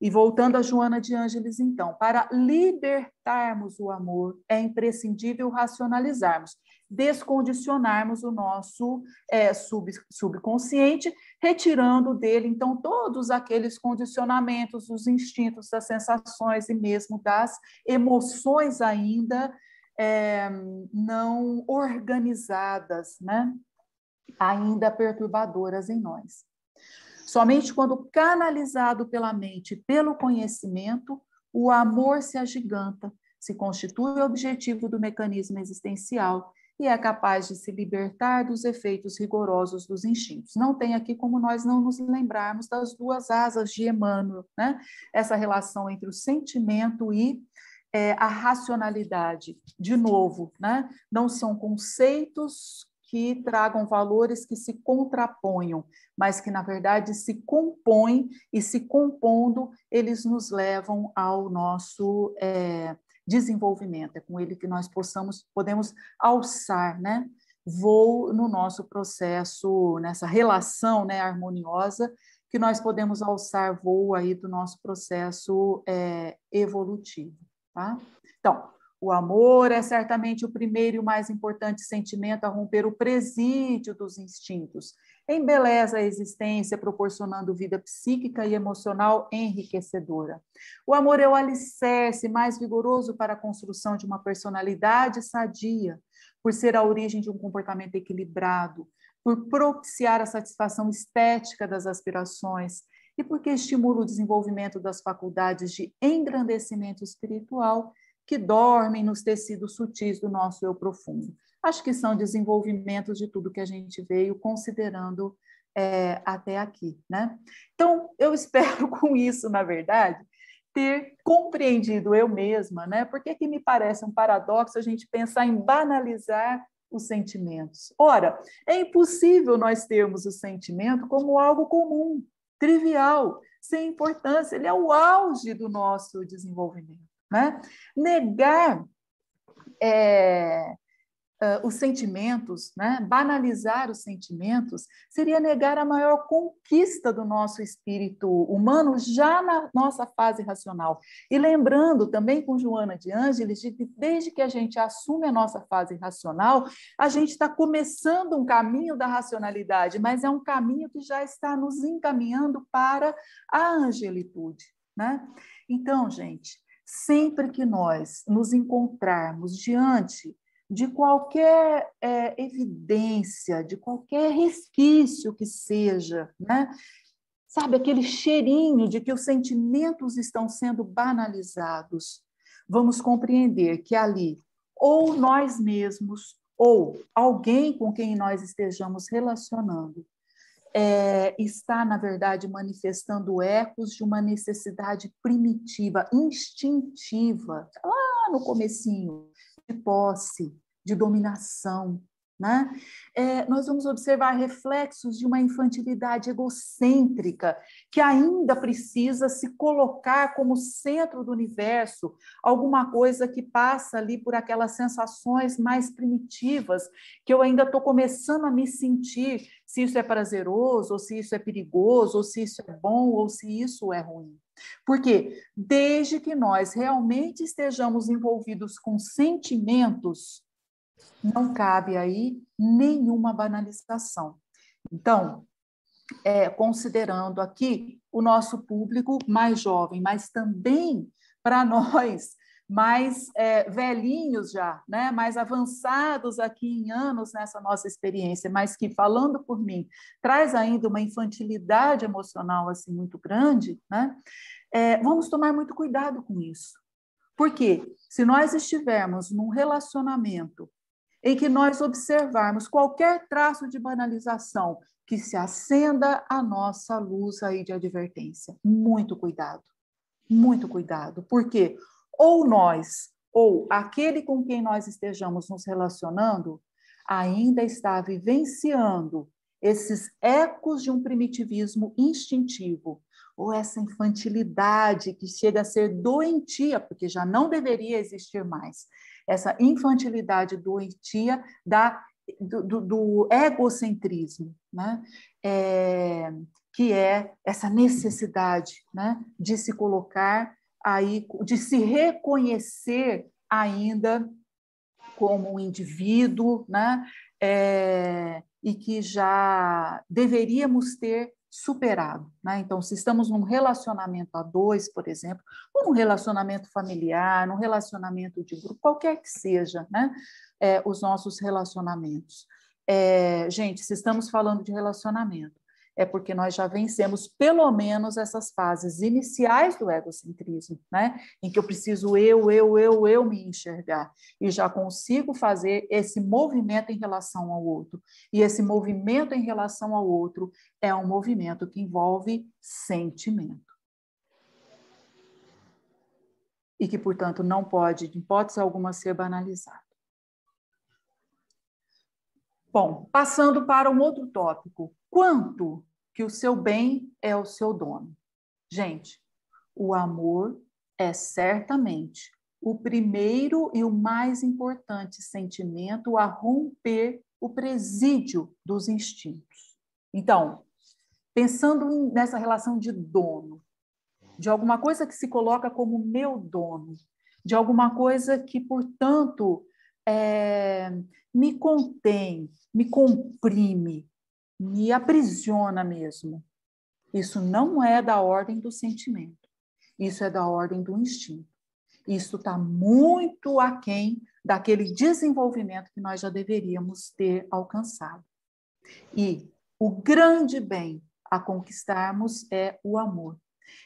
C: E voltando a Joana de Ângeles, então, para libertarmos o amor, é imprescindível racionalizarmos, descondicionarmos o nosso subconsciente, retirando dele, então, todos aqueles condicionamentos, os instintos, das sensações e mesmo das emoções ainda não organizadas, né? Ainda perturbadoras em nós. Somente quando canalizado pela mente e pelo conhecimento, o amor se agiganta, se constitui o objetivo do mecanismo existencial e é capaz de se libertar dos efeitos rigorosos dos instintos. Não tem aqui como nós não nos lembrarmos das duas asas de Emmanuel, né? Essa relação entre o sentimento e a racionalidade. De novo, né? Não são conceitos que tragam valores que se contraponham, mas que, na verdade, se compõem e, se compondo, eles nos levam ao nosso desenvolvimento. É com ele que nós podemos alçar, né, voo no nosso processo, nessa relação, né, harmoniosa, que nós podemos alçar voo aí do nosso processo evolutivo. Tá? Então, o amor é certamente o primeiro e o mais importante sentimento a romper o presídio dos instintos. Embeleza a existência, proporcionando vida psíquica e emocional enriquecedora. O amor é o alicerce mais vigoroso para a construção de uma personalidade sadia, por ser a origem de um comportamento equilibrado, por propiciar a satisfação estética das aspirações e porque estimula o desenvolvimento das faculdades de engrandecimento espiritual que dormem nos tecidos sutis do nosso eu profundo. Acho que são desenvolvimentos de tudo que a gente veio considerando até aqui, né? Então, eu espero com isso, na verdade, ter compreendido eu mesma, né? Porque que me parece um paradoxo a gente pensar em banalizar os sentimentos. Ora, é impossível nós termos o sentimento como algo comum, trivial, sem importância. Ele é o auge do nosso desenvolvimento. Né? Negar os sentimentos, né? Banalizar os sentimentos, seria negar a maior conquista do nosso espírito humano já na nossa fase racional. E lembrando também com Joana de Ângeles, de que desde que a gente assume a nossa fase racional, a gente está começando um caminho da racionalidade, mas é um caminho que já está nos encaminhando para a angelitude, né? Então, gente, sempre que nós nos encontrarmos diante de qualquer evidência, de qualquer resquício que seja, né? Sabe, aquele cheirinho de que os sentimentos estão sendo banalizados, vamos compreender que ali, ou nós mesmos, ou alguém com quem nós estejamos relacionando, está, na verdade, manifestando ecos de uma necessidade primitiva, instintiva, lá no comecinho, de posse, de dominação, né? Nós vamos observar reflexos de uma infantilidade egocêntrica que ainda precisa se colocar como centro do universo, alguma coisa que passa ali por aquelas sensações mais primitivas, que eu ainda estou começando a me sentir se isso é prazeroso, ou se isso é perigoso, ou se isso é bom, ou se isso é ruim. Porque desde que nós realmente estejamos envolvidos com sentimentos, não cabe aí nenhuma banalização. Então, considerando aqui o nosso público mais jovem, mas também para nós mais velhinhos já, né? Mais avançados aqui em anos nessa nossa experiência, mas que, falando por mim, traz ainda uma infantilidade emocional assim muito grande, né? Vamos tomar muito cuidado com isso. Porque se nós estivermos num relacionamento em que nós observarmos qualquer traço de banalização, que se acenda a nossa luz aí de advertência. Muito cuidado, porque ou nós, ou aquele com quem nós estejamos nos relacionando, ainda está vivenciando esses ecos de um primitivismo instintivo, ou essa infantilidade que chega a ser doentia, porque já não deveria existir mais, essa infantilidade doentia do egocentrismo, né? Que é essa necessidade, né, de se colocar aí, de se reconhecer ainda como um indivíduo, né? E que já deveríamos ter superado, né? Então, se estamos num relacionamento a dois, por exemplo, ou num relacionamento familiar, num relacionamento de grupo, qualquer que seja, né? Os nossos relacionamentos. Gente, se estamos falando de relacionamento, é porque nós já vencemos pelo menos essas fases iniciais do egocentrismo, né? Em que eu preciso eu me enxergar e já consigo fazer esse movimento em relação ao outro. E esse movimento em relação ao outro é um movimento que envolve sentimento. E que, portanto, não pode, de hipótese alguma, ser banalizado. Bom, passando para um outro tópico. Quanto que o seu bem é o seu dono? Gente, o amor é certamente o primeiro e o mais importante sentimento a romper o presídio dos instintos. Então, pensando nessa relação de dono, de alguma coisa que se coloca como meu dono, de alguma coisa que, portanto, me contém, me comprime, me aprisiona mesmo. Isso não é da ordem do sentimento, isso é da ordem do instinto. Isso está muito aquém daquele desenvolvimento que nós já deveríamos ter alcançado. E o grande bem a conquistarmos é o amor,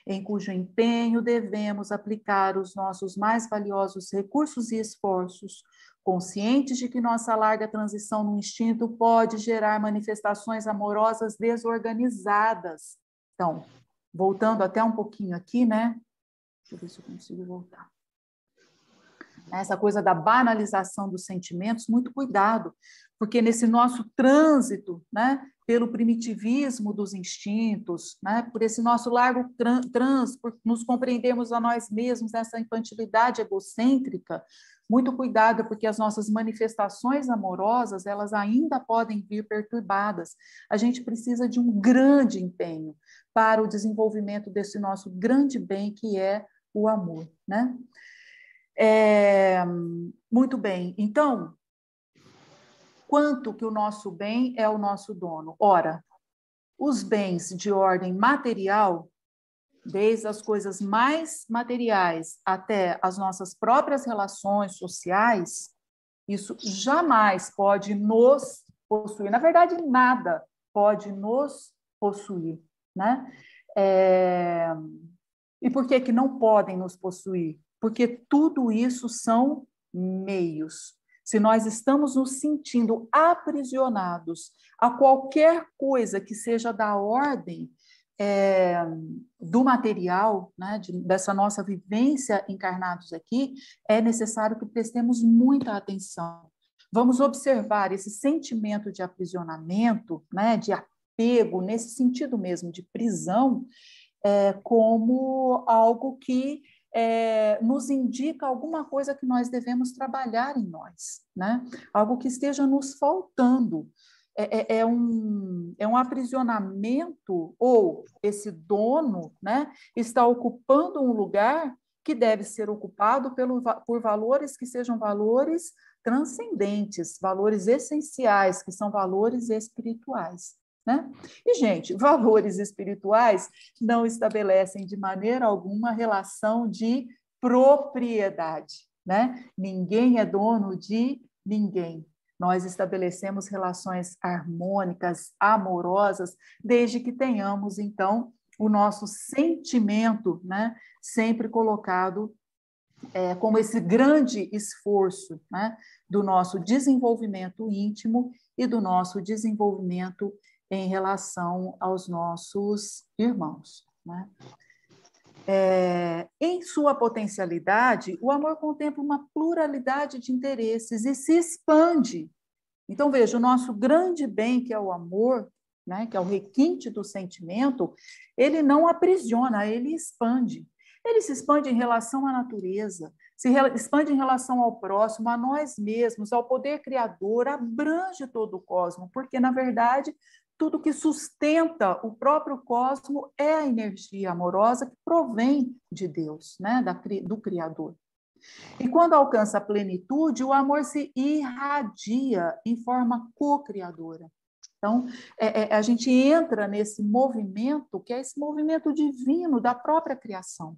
C: em cujo empenho devemos aplicar os nossos mais valiosos recursos e esforços, conscientes de que nossa larga transição no instinto pode gerar manifestações amorosas desorganizadas. Então, voltando até um pouquinho aqui, né? Deixa eu ver se eu consigo voltar. Essa coisa da banalização dos sentimentos, muito cuidado, porque nesse nosso trânsito, né, pelo primitivismo dos instintos, né, por esse nosso largo trânsito, por nos compreendermos a nós mesmos, essa infantilidade egocêntrica, muito cuidado, porque as nossas manifestações amorosas, elas ainda podem vir perturbadas. A gente precisa de um grande empenho para o desenvolvimento desse nosso grande bem, que é o amor, né? Muito bem, então, quanto que o nosso bem é o nosso dono? Ora, os bens de ordem material, desde as coisas mais materiais até as nossas próprias relações sociais, isso jamais pode nos possuir. Na verdade, nada pode nos possuir, né? E por que que não podem nos possuir? Porque tudo isso são meios. Se nós estamos nos sentindo aprisionados a qualquer coisa que seja da ordem do material, né, dessa nossa vivência encarnados aqui, é necessário que prestemos muita atenção. Vamos observar esse sentimento de aprisionamento, né, de apego, nesse sentido mesmo, de prisão, como algo que nos indica alguma coisa que nós devemos trabalhar em nós, né? Algo que esteja nos faltando. É um aprisionamento, ou esse dono, né, está ocupando um lugar que deve ser ocupado por valores que sejam valores transcendentes, valores essenciais, que são valores espirituais, né? E, gente, valores espirituais não estabelecem de maneira alguma relação de propriedade, né? Ninguém é dono de ninguém. Nós estabelecemos relações harmônicas, amorosas, desde que tenhamos, então, o nosso sentimento, né, sempre colocado como esse grande esforço, né, do nosso desenvolvimento íntimo e do nosso desenvolvimento em relação aos nossos irmãos, né? Em sua potencialidade, o amor contempla uma pluralidade de interesses e se expande. Então, veja, o nosso grande bem, que é o amor, né, que é o requinte do sentimento, ele não aprisiona, ele expande. Ele se expande em relação à natureza, se expande em relação ao próximo, a nós mesmos, ao poder criador, abrange todo o cosmos, porque, na verdade, tudo que sustenta o próprio cosmos é a energia amorosa que provém de Deus, né, do Criador. E quando alcança a plenitude, o amor se irradia em forma co-criadora. Então, a gente entra nesse movimento, que é esse movimento divino da própria criação.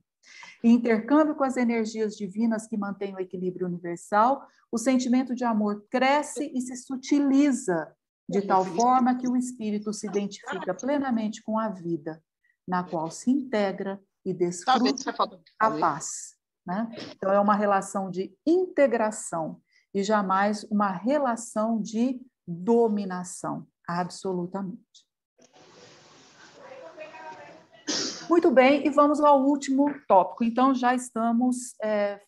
C: Em intercâmbio com as energias divinas que mantêm o equilíbrio universal, o sentimento de amor cresce e se sutiliza, de tal forma que o espírito se identifica plenamente com a vida, na qual se integra e desfruta a paz, né? Então, é uma relação de integração e jamais uma relação de dominação, absolutamente. Muito bem, e vamos ao último tópico. Então, já estamos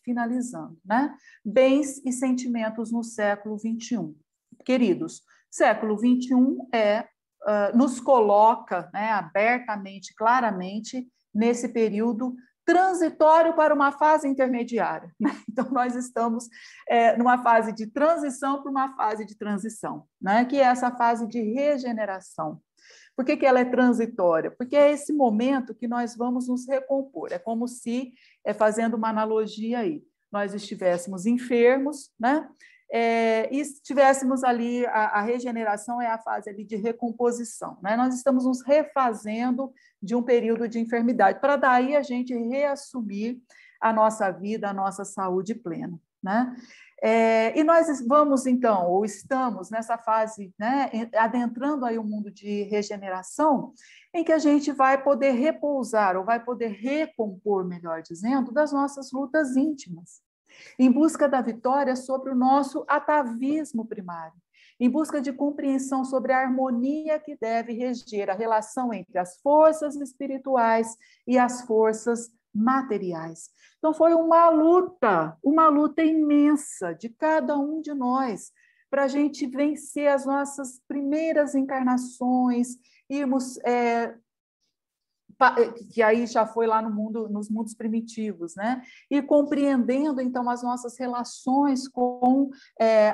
C: finalizando, né? Bens e sentimentos no século XXI. Queridos, século XXI nos coloca, né, abertamente, claramente, nesse período transitório para uma fase intermediária, né? Então, nós estamos numa fase de transição para uma fase de transição, né? Que é essa fase de regeneração. Por que ela é transitória? Porque é esse momento que nós vamos nos recompor. É como se, fazendo uma analogia aí, nós estivéssemos enfermos, né? E estivéssemos ali, a regeneração é a fase ali de recomposição, né? Nós estamos nos refazendo de um período de enfermidade, para daí a gente reassumir a nossa vida, a nossa saúde plena, né? E nós vamos, então, ou estamos nessa fase, né, adentrando aí um mundo de regeneração, em que a gente vai poder repousar, ou vai poder recompor, melhor dizendo, das nossas lutas íntimas, em busca da vitória sobre o nosso atavismo primário, em busca de compreensão sobre a harmonia que deve reger a relação entre as forças espirituais e as forças materiais. Então, foi uma luta imensa de cada um de nós, para a gente vencer as nossas primeiras encarnações, irmos que aí já foi lá no mundo, nos mundos primitivos, né? E compreendendo, então, as nossas relações com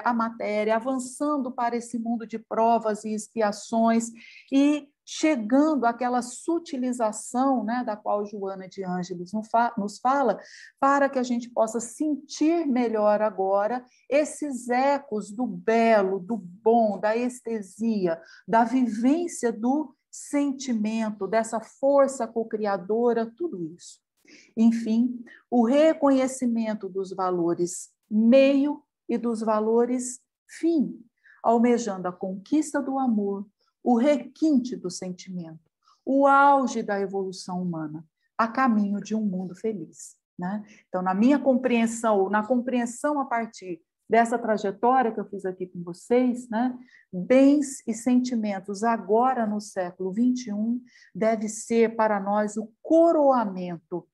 C: a matéria, avançando para esse mundo de provas e expiações e chegando àquela sutilização, né, da qual Joana de Ângeles nos fala, para que a gente possa sentir melhor agora esses ecos do belo, do bom, da estesia, da vivência do sentimento, dessa força co-criadora, tudo isso. Enfim, o reconhecimento dos valores meio e dos valores fim, almejando a conquista do amor, o requinte do sentimento, o auge da evolução humana, a caminho de um mundo feliz, né? Então, na minha compreensão, na compreensão a partir dessa trajetória que eu fiz aqui com vocês, né? Bens e sentimentos agora no século XXI deve ser para nós o coroamento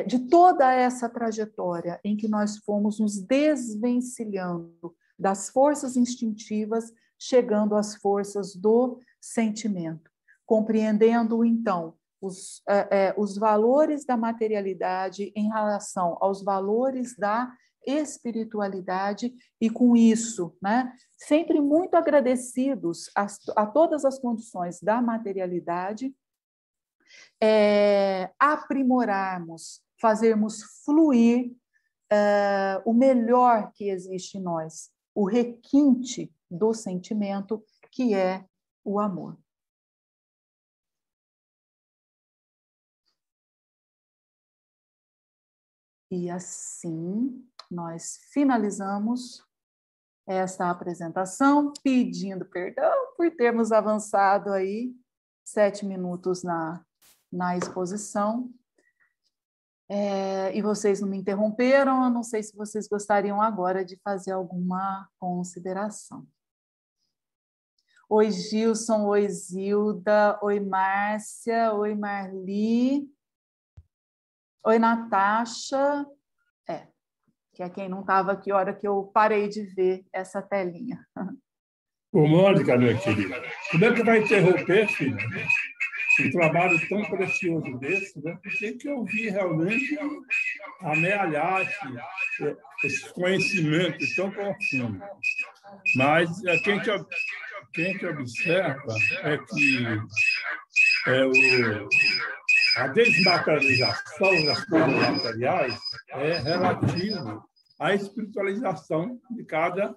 C: de toda essa trajetória em que nós fomos nos desvencilhando das forças instintivas, chegando às forças do sentimento, compreendendo, então, os valores da materialidade em relação aos valores da espiritualidade e, com isso, né, sempre muito agradecidos a todas as condições da materialidade, aprimorarmos, fazermos fluir o melhor que existe em nós, o requinte do sentimento, que é o amor. E assim nós finalizamos esta apresentação, pedindo perdão por termos avançado aí 7 minutos na exposição. E vocês não me interromperam, eu não sei se vocês gostariam agora de fazer alguma consideração. Oi, Gilson, oi, Zilda, oi, Márcia, oi, Marli, oi, Natasha, que é quem não estava aqui a hora que eu parei de ver essa telinha.
D: Ô, Mônica, minha querida, como é que vai interromper, filha? Um trabalho tão precioso desse, né? Tem que ouvir realmente amealhar esse conhecimento tão profundo. Mas quem te observa é que a desmaterialização das coisas materiais é relativo à espiritualização de cada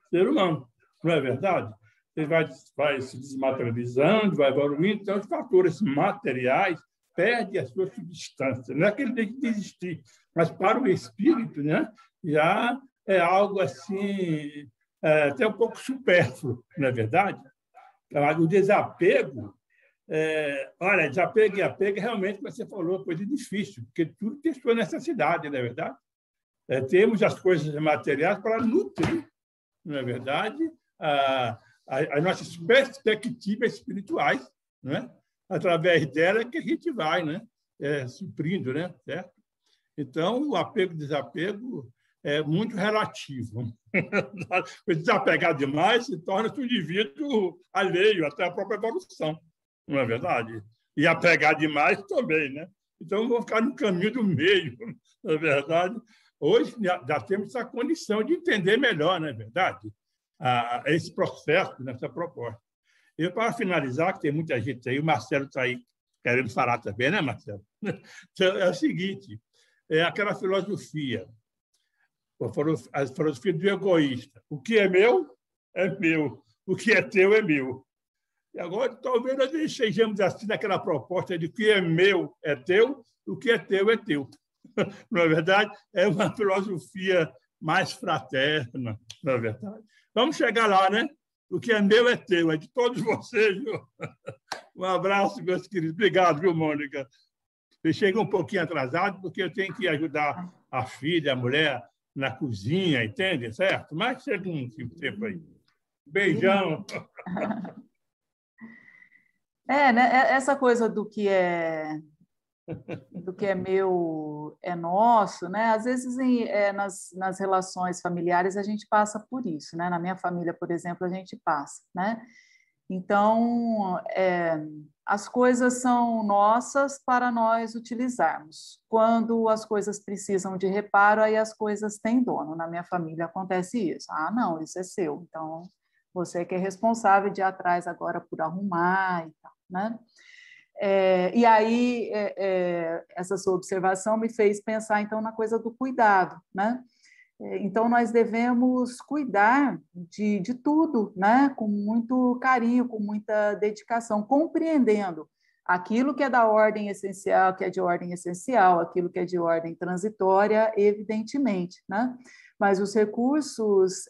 D: ser humano, não é verdade? Ele vai se desmaterializando, vai evoluindo, então os fatores materiais perdem a sua substância. Não é que ele tem que existir, mas para o espírito, né, já é algo assim, até um pouco supérfluo, não é verdade? O desapego, olha, desapego e apego, realmente, como você falou, coisa difícil, porque tudo tem sua necessidade, não é verdade? Temos as coisas materiais para nutrir, não é verdade? As nossas perspectivas espirituais, né? Através dela que a gente vai, né? Suprindo, né? Certo? Então, o apego e desapego é muito relativo. Desapegar demais se torna-se um indivíduo alheio até a própria evolução, não é verdade? E apegar demais também, né? Então, vou ficar no caminho do meio, não é verdade? Hoje já temos essa condição de entender melhor, não é verdade? Esse processo, nessa proposta. Eu, para finalizar, que tem muita gente aí, o Marcelo está aí querendo falar também, né, Marcelo? Então, é o seguinte, é aquela filosofia, a filosofia do egoísta. O que é meu, o que é teu, é meu. E agora, talvez nós estejamos assim naquela proposta de que é meu, é teu, o que é teu, é teu. Não é verdade? É uma filosofia mais fraterna, não é verdade? Vamos chegar lá, né? O que é meu é teu, é de todos vocês. Viu? Um abraço, meus queridos. Obrigado, viu, Mônica? Eu cheguei um pouquinho atrasado, porque eu tenho que ajudar a filha, a mulher, na cozinha, entende? Certo? Mas chega um tempo aí. Beijão.
C: Né? Essa coisa do que é meu é nosso, né? Às vezes nas relações familiares a gente passa por isso, né? Na minha família, por exemplo, a gente passa, né? Então as coisas são nossas para nós utilizarmos. Quando as coisas precisam de reparo, aí as coisas têm dono. Na minha família acontece isso. Ah, não, isso é seu. Então, você que é responsável de ir atrás agora por arrumar e tal, né? E aí, essa sua observação me fez pensar, então, na coisa do cuidado, né? Então, nós devemos cuidar de tudo, né? Com muito carinho, com muita dedicação, compreendendo aquilo que é da ordem essencial, que é de ordem essencial, aquilo que é de ordem transitória, evidentemente, né? Mas os recursos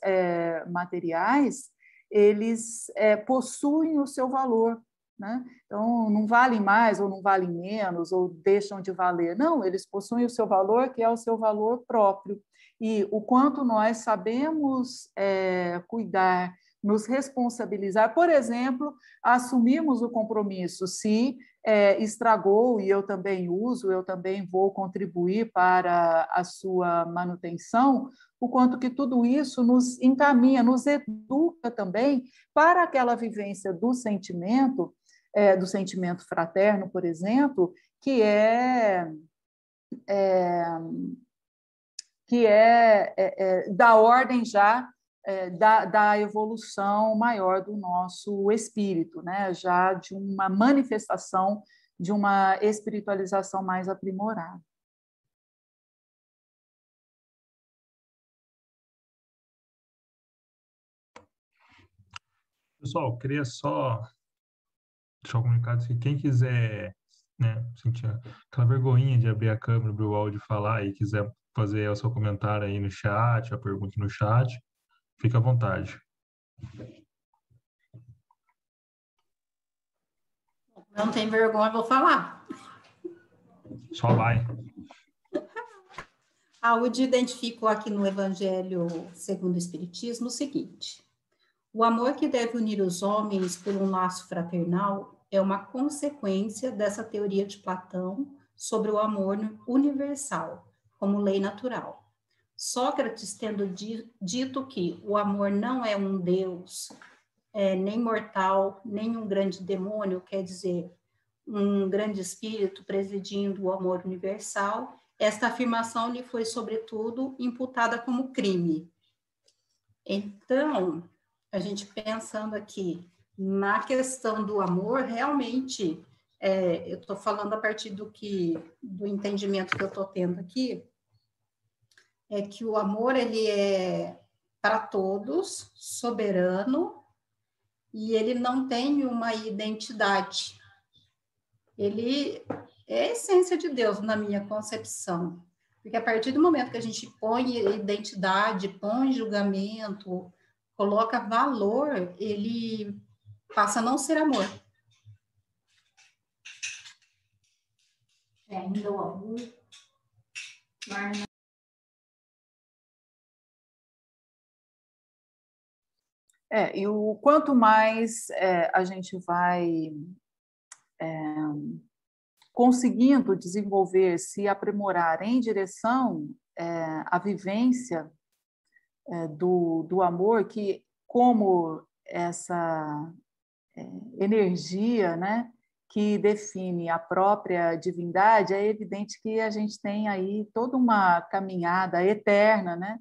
C: materiais, eles possuem o seu valor, né? Então, não valem mais ou não valem menos ou deixam de valer. Não, eles possuem o seu valor, que é o seu valor próprio. E o quanto nós sabemos cuidar, nos responsabilizar, por exemplo, assumirmos o compromisso, se estragou e eu também uso, eu também vou contribuir para a sua manutenção, o quanto que tudo isso nos encaminha, nos educa também para aquela vivência do sentimento fraterno, por exemplo, que é da ordem já da evolução maior do nosso espírito, né? Já de uma manifestação de uma espiritualização mais aprimorada.
A: Pessoal, queria só deixar um comunicado que quem quiser, né, sentir aquela vergonhinha de abrir a câmera, abrir o áudio e falar e quiser fazer o seu comentário aí no chat, a pergunta no chat, fica à vontade.
E: Não tem vergonha, vou falar.
A: Só vai.
E: A UD identificou aqui no Evangelho segundo o Espiritismo o seguinte: o amor que deve unir os homens por um laço fraternal é uma consequência dessa teoria de Platão sobre o amor universal, como lei natural. Sócrates tendo dito que o amor não é um Deus, nem mortal, nem um grande demônio, quer dizer, um grande espírito presidindo o amor universal, esta afirmação lhe foi, sobretudo, imputada como crime. Então, a gente pensando aqui na questão do amor, realmente, eu estou falando a partir do entendimento que eu estou tendo aqui, é que o amor, ele é para todos, soberano, e ele não tem uma identidade. Ele é a essência de Deus, na minha concepção. Porque a partir do momento que a gente põe identidade, põe julgamento, coloca valor, ele passa a não ser amor. Ainda o amor.
C: E o quanto mais a gente vai conseguindo desenvolver, se aprimorar em direção à vivência do amor, que como essa energia, né, que define a própria divindade, é evidente que a gente tem aí toda uma caminhada eterna, né,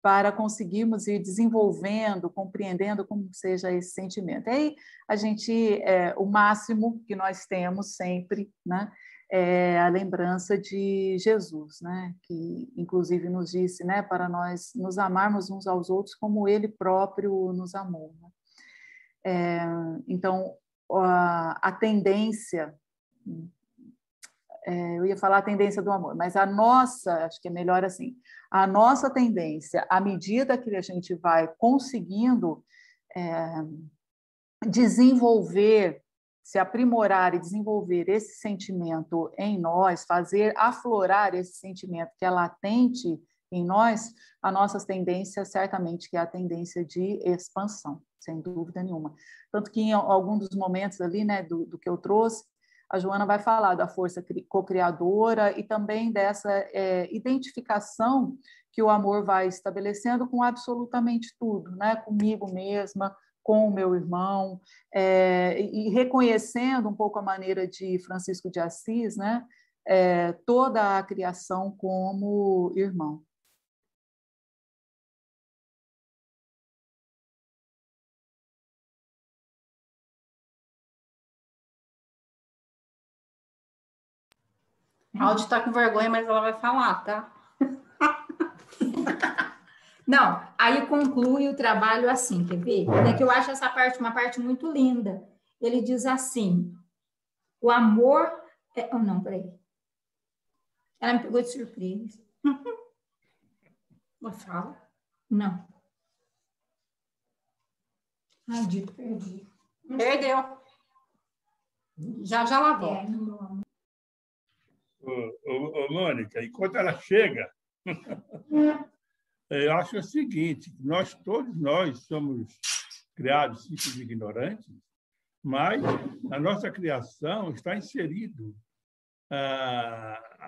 C: para conseguirmos ir desenvolvendo, compreendendo como seja esse sentimento. Aí a gente, o máximo que nós temos sempre, né, é a lembrança de Jesus, né, que inclusive nos disse, né, para nós nos amarmos uns aos outros como Ele próprio nos amou. Né? Então, a tendência, eu ia falar a tendência do amor, mas a nossa, acho que é melhor assim, a nossa tendência, à medida que a gente vai conseguindo desenvolver, se aprimorar e desenvolver esse sentimento em nós, fazer aflorar esse sentimento que é latente em nós, a nossa tendência certamente que é a tendência de expansão, sem dúvida nenhuma. Tanto que em algum dos momentos ali, né, do que eu trouxe, a Joana vai falar da força co-criadora e também dessa identificação que o amor vai estabelecendo com absolutamente tudo, né? Comigo mesma, com o meu irmão, e reconhecendo um pouco a maneira de Francisco de Assis, né? Toda a criação como irmão.
E: A Aldi está com vergonha, mas ela vai falar, tá? Não, aí conclui o trabalho assim, quer ver? É que eu acho essa parte uma parte muito linda. Ele diz assim, o amor... Oh, não, peraí. Ela me pegou de surpresa. Eu falo? Não. Ai, dito, perdi. Perdeu. Já lá volto.
D: Mônica, enquanto ela chega, eu acho o seguinte, todos nós somos criados simples e ignorantes, mas na nossa criação está inserido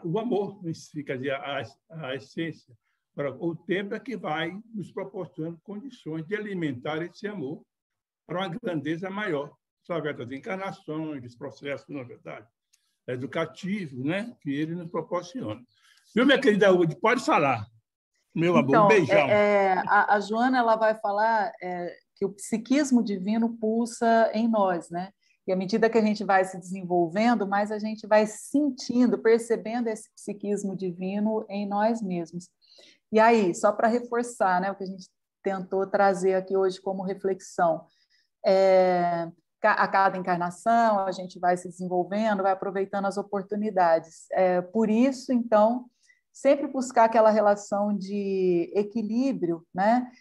D: o amor, quer dizer, a essência. Agora, o tempo é que vai nos proporcionando condições de alimentar esse amor para uma grandeza maior, através das encarnações, dos processos, na verdade, educativos, né, que ele nos proporciona. Viu, minha querida Udi? Pode falar. Meu amor,
C: Então,
D: um beijão.
C: A Joana ela vai falar que o psiquismo divino pulsa em nós, né? E à medida que a gente vai se desenvolvendo, mais a gente vai sentindo, percebendo esse psiquismo divino em nós mesmos. E aí, só para reforçar, né, o que a gente tentou trazer aqui hoje como reflexão, a cada encarnação a gente vai se desenvolvendo, vai aproveitando as oportunidades. Por isso, então, sempre buscar aquela relação de equilíbrio, né,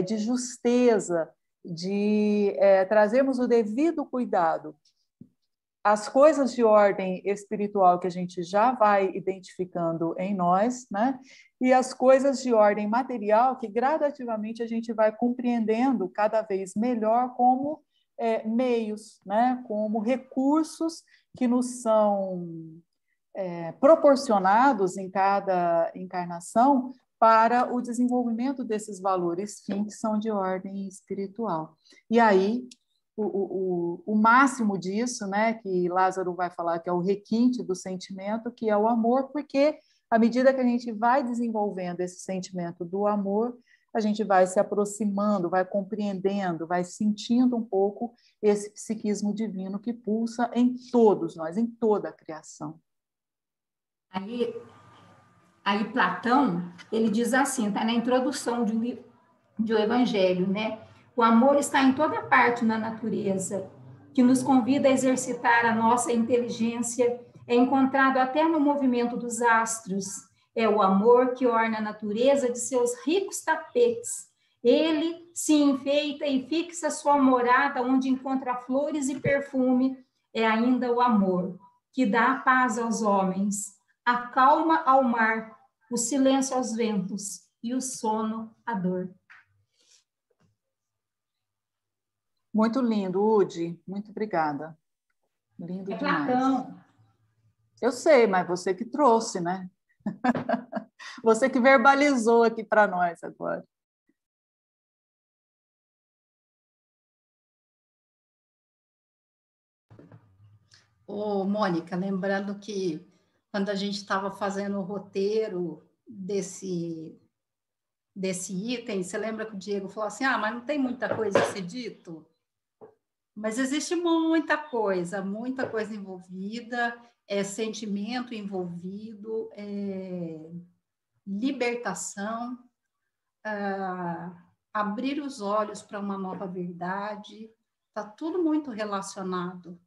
C: de justeza, de trazermos o devido cuidado. As coisas de ordem espiritual que a gente já vai identificando em nós, né? E as coisas de ordem material que gradativamente a gente vai compreendendo cada vez melhor como meios, né? Como recursos que nos são proporcionados em cada encarnação para o desenvolvimento desses valores fim que são de ordem espiritual. E aí, o máximo disso, né, que Lázaro vai falar que é o requinte do sentimento, que é o amor, porque à medida que a gente vai desenvolvendo esse sentimento do amor, a gente vai se aproximando, vai compreendendo, vai sentindo um pouco esse psiquismo divino que pulsa em todos nós, em toda a criação.
E: Aí Platão, ele diz assim, está na introdução do Evangelho, né? O amor está em toda parte na natureza, que nos convida a exercitar a nossa inteligência, é encontrado até no movimento dos astros. É o amor que orna a natureza de seus ricos tapetes. Ele se enfeita e fixa sua morada onde encontra flores e perfume. É ainda o amor, que dá a paz aos homens, a calma ao mar, o silêncio aos ventos e o sono à dor.
C: Muito lindo, Udi. Muito obrigada. Lindo demais.
E: Platão.
C: Eu sei, mas você que trouxe, né? Você que verbalizou aqui para nós agora.
E: Ô, Mônica, lembrando que quando a gente estava fazendo o roteiro desse item, você lembra que o Diego falou assim, mas não tem muita coisa a ser dito? Mas existe muita coisa envolvida, sentimento envolvido, libertação, abrir os olhos para uma nova verdade, está tudo muito relacionado.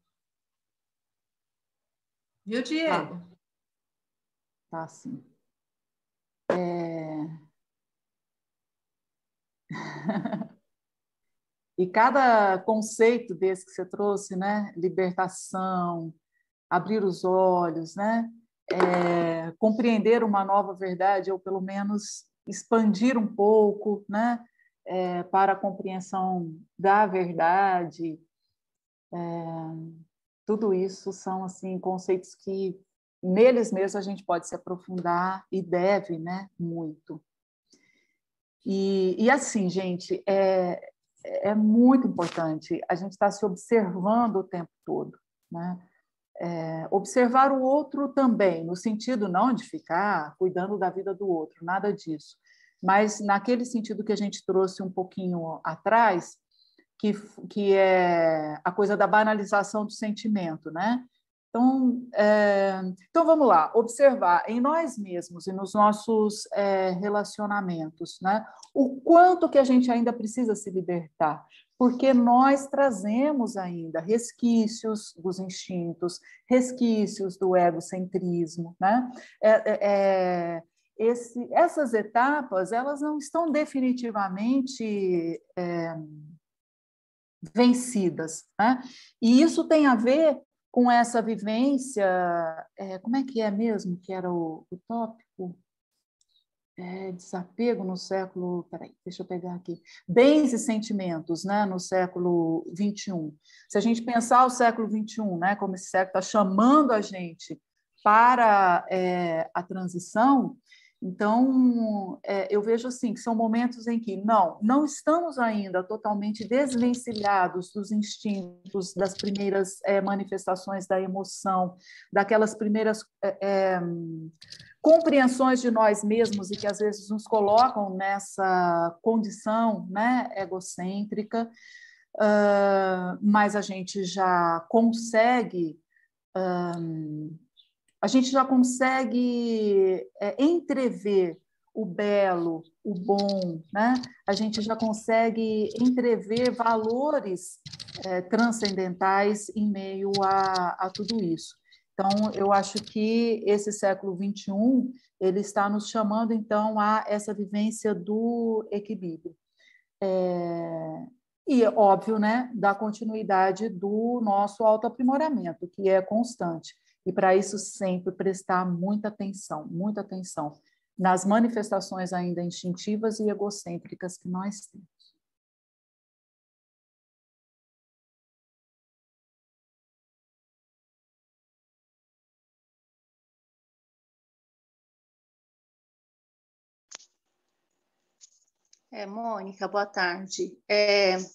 E: Viu, Diego?
C: Tá, sim. E cada conceito desse que você trouxe, né? Libertação, abrir os olhos, né? Compreender uma nova verdade, ou pelo menos expandir um pouco, né? Para a compreensão da verdade. Tudo isso são assim conceitos que neles mesmos a gente pode se aprofundar e deve, né? Muito. E assim, gente, é muito importante. A gente está se observando o tempo todo, né? Observar o outro também, no sentido não de ficar cuidando da vida do outro, nada disso, mas naquele sentido que a gente trouxe um pouquinho atrás, que é a coisa da banalização do sentimento, né? Então vamos lá, observar em nós mesmos e nos nossos relacionamentos, né? O quanto que a gente ainda precisa se libertar, porque nós trazemos ainda resquícios dos instintos, resquícios do egocentrismo, né? Essas etapas, elas não estão definitivamente vencidas, né? E isso tem a ver com essa vivência, como é que é mesmo que era o tópico? Desapego no século... Peraí, deixa eu pegar aqui. Bens e sentimentos, né, no século XXI. Se a gente pensar o século XXI, né, como esse século está chamando a gente para a transição, então eu vejo assim, que são momentos em que não estamos ainda totalmente desvencilhados dos instintos, das primeiras manifestações da emoção, daquelas primeiras compreensões de nós mesmos e que às vezes nos colocam nessa condição, né, egocêntrica, mas a gente já consegue entrever o belo, o bom, né? A gente já consegue entrever valores transcendentais em meio a tudo isso. Então, eu acho que esse século XXI ele está nos chamando, então, a essa vivência do equilíbrio. E, óbvio, né, da continuidade do nosso autoaprimoramento, que é constante. E, para isso, sempre prestar muita atenção nas manifestações ainda instintivas e egocêntricas que nós temos.
F: Mônica, boa tarde.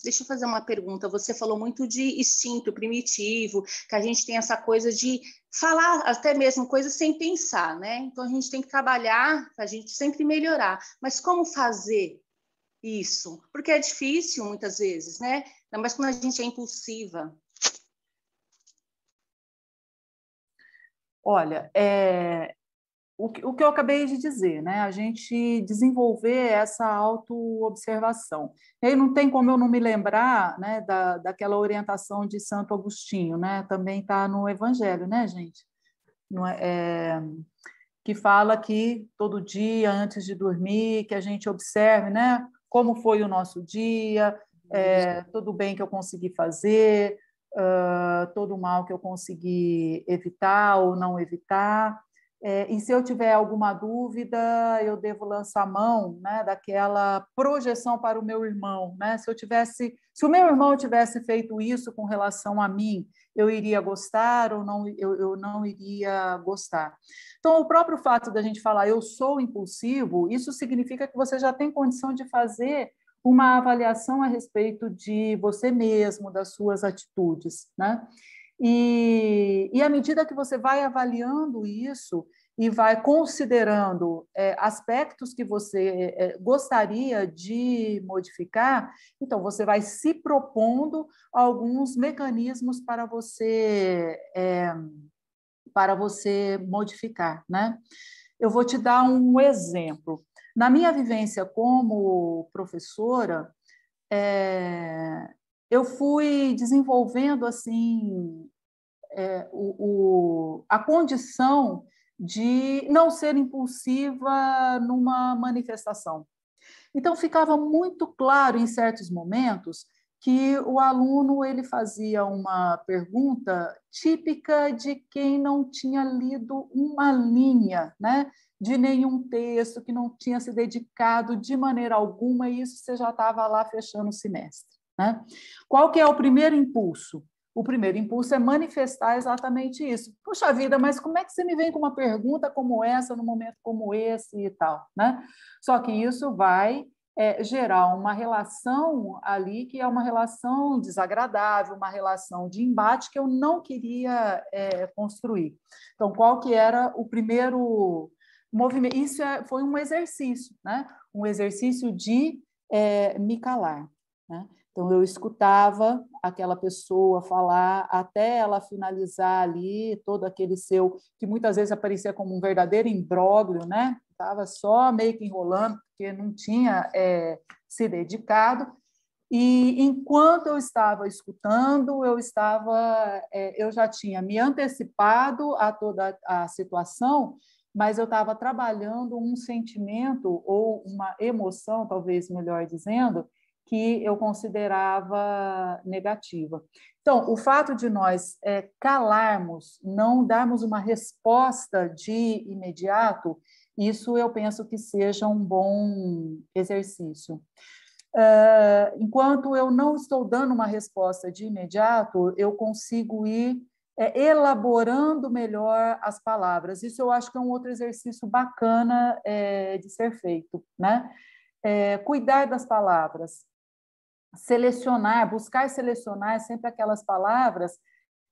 F: Deixa eu fazer uma pergunta. Você falou muito de instinto primitivo, que a gente tem essa coisa de falar até mesmo coisas sem pensar, né? Então, a gente tem que trabalhar para a gente sempre melhorar. Mas como fazer isso? Porque é difícil, muitas vezes, né? Ainda mais quando a gente é impulsiva.
C: Olha, o que eu acabei de dizer, né? A gente desenvolver essa autoobservação. E aí não tem como eu não me lembrar, né, daquela orientação de Santo Agostinho, né? Também está no Evangelho, né, gente? Que fala que todo dia, antes de dormir, que a gente observe, né, como foi o nosso dia, todo o bem que eu consegui fazer, todo o mal que eu consegui evitar ou não evitar. E se eu tiver alguma dúvida, eu devo lançar a mão, né, daquela projeção para o meu irmão, né? Se o meu irmão tivesse feito isso com relação a mim, eu iria gostar ou não? Eu não iria gostar. Então, o próprio fato da gente falar eu sou impulsivo, isso significa que você já tem condição de fazer uma avaliação a respeito de você mesmo, das suas atitudes, né? E à medida que você vai avaliando isso e vai considerando aspectos que você gostaria de modificar, então você vai se propondo alguns mecanismos para você modificar, né? Eu vou te dar um exemplo. Na minha vivência como professora, eu fui desenvolvendo assim a condição de não ser impulsiva numa manifestação. Então, ficava muito claro em certos momentos que o aluno ele fazia uma pergunta típica de quem não tinha lido uma linha, né, de nenhum texto, que não tinha se dedicado de maneira alguma, e isso você já estava lá fechando o semestre, né? Qual que é o primeiro impulso? O primeiro impulso é manifestar exatamente isso. Puxa vida, mas como é que você me vem com uma pergunta como essa, num momento como esse e tal, né? Só que isso vai gerar uma relação ali que é uma relação desagradável, uma relação de embate que eu não queria construir. Então, qual que era o primeiro movimento? Isso foi um exercício, né? Um exercício de me calar, né? Então, eu escutava aquela pessoa falar até ela finalizar ali todo aquele seu, que muitas vezes aparecia como um verdadeiro imbróglio, né? Estava só meio que enrolando, porque não tinha se dedicado. E enquanto eu estava escutando, eu já tinha me antecipado a toda a situação, mas eu estava trabalhando um sentimento ou uma emoção, talvez melhor dizendo, que eu considerava negativa. Então, o fato de nós calarmos, não darmos uma resposta de imediato, isso eu penso que seja um bom exercício. Enquanto eu não estou dando uma resposta de imediato, eu consigo ir elaborando melhor as palavras. Isso eu acho que é um outro exercício bacana de ser feito, né? Cuidar das palavras, buscar selecionar sempre aquelas palavras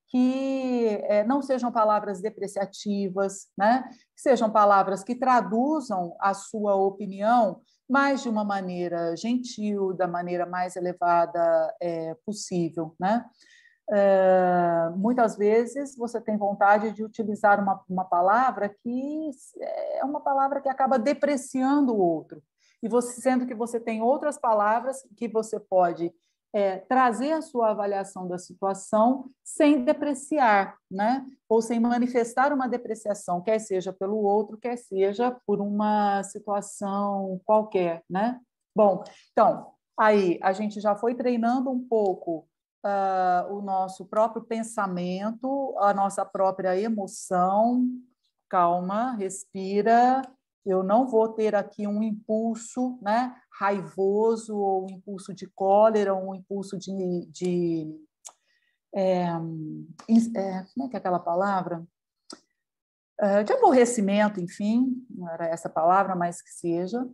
C: que não sejam palavras depreciativas, né? Que sejam palavras que traduzam a sua opinião, mas de uma maneira gentil, da maneira mais elevada possível, né? Muitas vezes você tem vontade de utilizar uma palavra que é uma palavra que acaba depreciando o outro, e sendo que você tem outras palavras que você pode trazer a sua avaliação da situação sem depreciar, né? Ou sem manifestar uma depreciação, quer seja pelo outro, quer seja por uma situação qualquer, né? Bom, então, aí a gente já foi treinando um pouco o nosso próprio pensamento, a nossa própria emoção. Calma, respira. Eu não vou ter aqui um impulso, né, raivoso, ou um impulso de cólera, ou um impulso como é que é aquela palavra? De aborrecimento, enfim, não era essa palavra, mas que seja.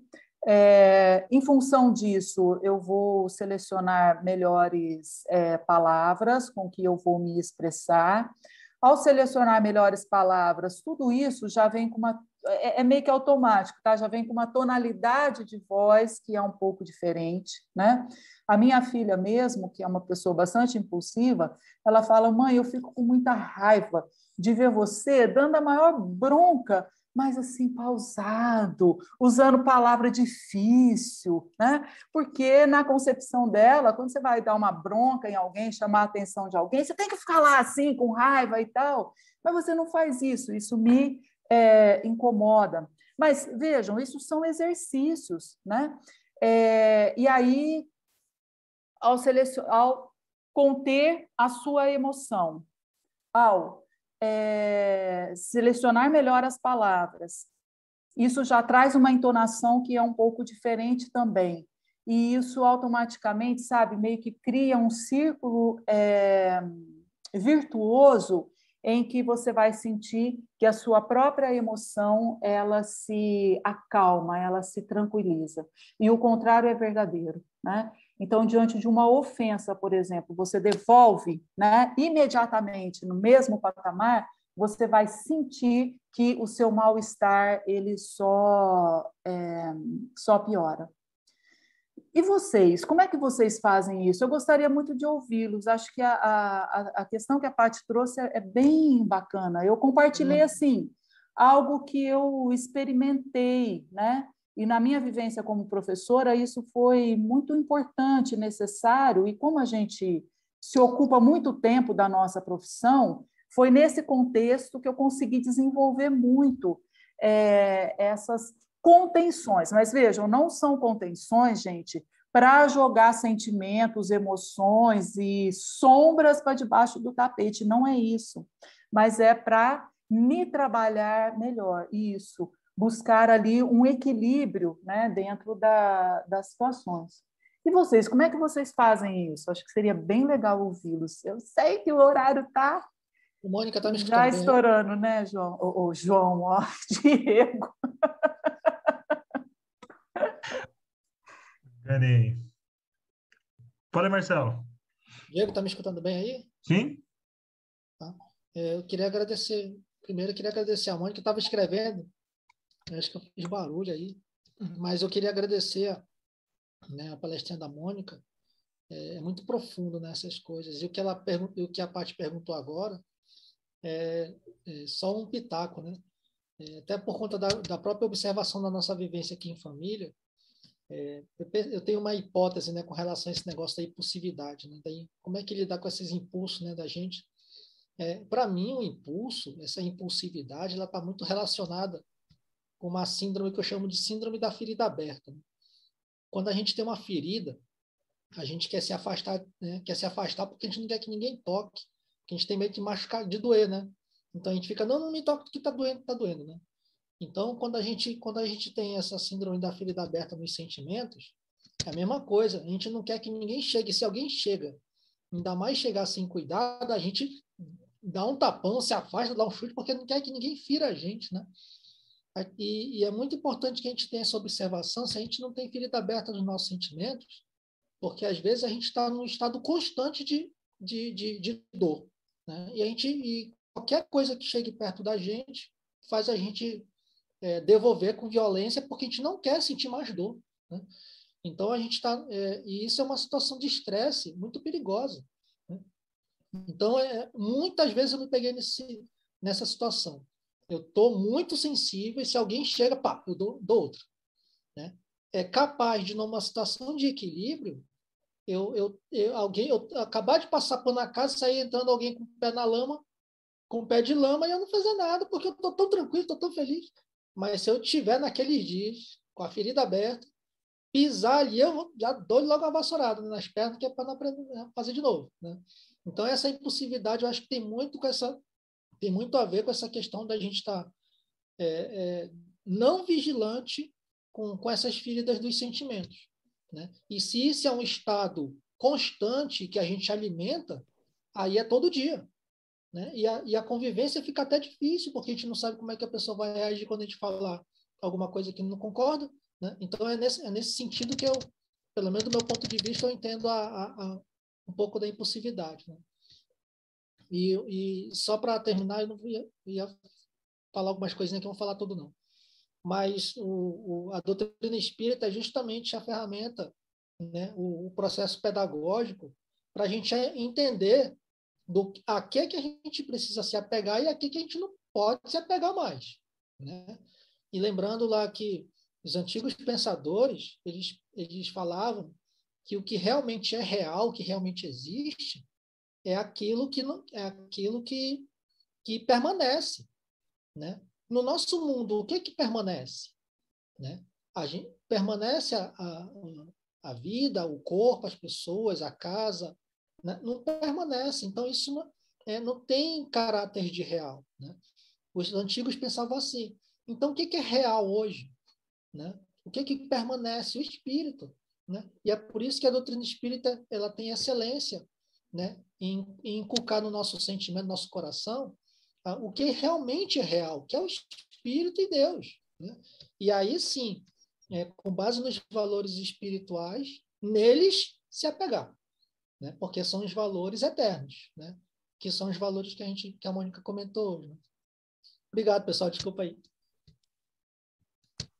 C: Em função disso, eu vou selecionar melhores palavras com que eu vou me expressar. Ao selecionar melhores palavras, tudo isso já vem com uma... É meio que automático, tá? Já vem com uma tonalidade de voz que é um pouco diferente, né? A minha filha mesmo, que é uma pessoa bastante impulsiva, ela fala: mãe, eu fico com muita raiva de ver você dando a maior bronca, mas assim, pausado, usando palavra difícil, né? Porque na concepção dela, quando você vai dar uma bronca em alguém, chamar a atenção de alguém, você tem que ficar lá assim, com raiva e tal, mas você não faz isso, isso me incomoda. Mas vejam, isso são exercícios, né? E aí, ao conter a sua emoção, ao selecionar melhor as palavras, isso já traz uma entonação que é um pouco diferente também. E isso automaticamente, sabe, meio que cria um círculo virtuoso em que você vai sentir que a sua própria emoção ela se acalma, ela se tranquiliza. E o contrário é verdadeiro, né? Então, diante de uma ofensa, por exemplo, você devolve, né, imediatamente no mesmo patamar, você vai sentir que o seu mal-estar ele só piora. E vocês, como é que vocês fazem isso? Eu gostaria muito de ouvi-los. Acho que a questão que a Paty trouxe é bem bacana. Eu compartilhei, assim, algo que eu experimentei, né? E na minha vivência como professora, isso foi muito importante, necessário, e como a gente se ocupa muito tempo da nossa profissão, foi nesse contexto que eu consegui desenvolver muito essas contenções. Mas vejam, não são contenções, gente, para jogar sentimentos, emoções e sombras para debaixo do tapete, não é isso. Mas é para me trabalhar melhor, isso, buscar ali um equilíbrio, né, dentro das situações. E vocês, como é que vocês fazem isso? Acho que seria bem legal ouvi-los. Eu sei que o horário está
B: Mônica está me escutando
C: já
B: bem?
C: estourando, né, João? João, ó, Diego.
A: Peraí. Fala, Marcelo.
B: Diego, tá me escutando bem aí?
A: Sim?
B: Tá. Eu queria agradecer, primeiro eu queria agradecer a Mônica, que estava escrevendo, eu acho que eu fiz barulho aí, mas eu queria agradecer, né, a palestrinha da Mônica. É muito profundo nessas coisas, e o que o que a Paty perguntou agora é só um pitaco, né? Até por conta da própria observação da nossa vivência aqui em família. Eu tenho uma hipótese, né, com relação a esse negócio da impulsividade, né? Daí, como é que lidar com esses impulsos, né, da gente? Para mim, o impulso, essa impulsividade, ela está muito relacionada com uma síndrome que eu chamo de síndrome da ferida aberta, né? Quando a gente tem uma ferida, a gente quer se afastar, né? Quer se afastar porque a gente não quer que ninguém toque, porque a gente tem medo de machucar, de doer, né? Então a gente fica, não me toca porque tá doendo, né? Então, quando a gente tem essa síndrome da ferida aberta nos sentimentos, é a mesma coisa. A gente não quer que ninguém chegue. Se alguém chega, ainda mais chegar sem cuidado, a gente dá um tapão, se afasta, dá um chute, porque não quer que ninguém fira a gente, né? E é muito importante que a gente tenha essa observação, se a gente não tem ferida aberta nos nossos sentimentos, porque às vezes a gente está num estado constante de dor, né? E qualquer coisa que chegue perto da gente faz a gente devolver com violência, porque a gente não quer sentir mais dor, né? Então a gente está, e isso é uma situação de estresse muito perigosa, né? Então muitas vezes eu me peguei nessa situação. Eu estou muito sensível e se alguém chega, pá, eu dou outro, né? É capaz de numa situação de equilíbrio eu acabar de passar por na casa, sair entrando alguém com o pé na lama, com o pé de lama, e eu não fazer nada, porque eu estou tão tranquilo, estou tão feliz. Mas se eu estiver naqueles dias, com a ferida aberta, pisar ali, eu já dou logo uma vassourada nas pernas, que é para não aprender a fazer de novo, né? Então, essa impulsividade, eu acho que tem muito a ver com essa questão da gente estar não vigilante com essas feridas dos sentimentos, né? E se isso é um estado constante que a gente alimenta, aí é todo dia, né? E a convivência fica até difícil, porque a gente não sabe como é que a pessoa vai reagir quando a gente falar alguma coisa que não concorda, né? Então, é nesse sentido que eu, pelo menos do meu ponto de vista, eu entendo um pouco da impulsividade, né? E só para terminar, eu não ia falar algumas coisinhas que eu não vou falar tudo, não. Mas a doutrina espírita é justamente a ferramenta, né, o processo pedagógico, para a gente entender a que a gente precisa se apegar e a que a gente não pode se apegar mais, né? E lembrando lá que os antigos pensadores, eles falavam que o que realmente é real, o que realmente existe, é aquilo que que permanece, né? No nosso mundo, o que permanece, né? A gente permanece a vida, o corpo, as pessoas, a casa, né? Não permanece. Então isso não tem caráter de real, né? Os antigos pensavam assim. Então o que é real hoje, né? O que permanece? O espírito, né? E é por isso que a doutrina espírita ela tem excelência, né? Em inculcar no nosso sentimento, no nosso coração, o que realmente é real, que é o Espírito e Deus, né? E aí sim, com base nos valores espirituais, neles se apegar, né? Porque são os valores eternos, né? Que são os valores que a Mônica comentou hoje, né? Obrigado, pessoal. Desculpa aí.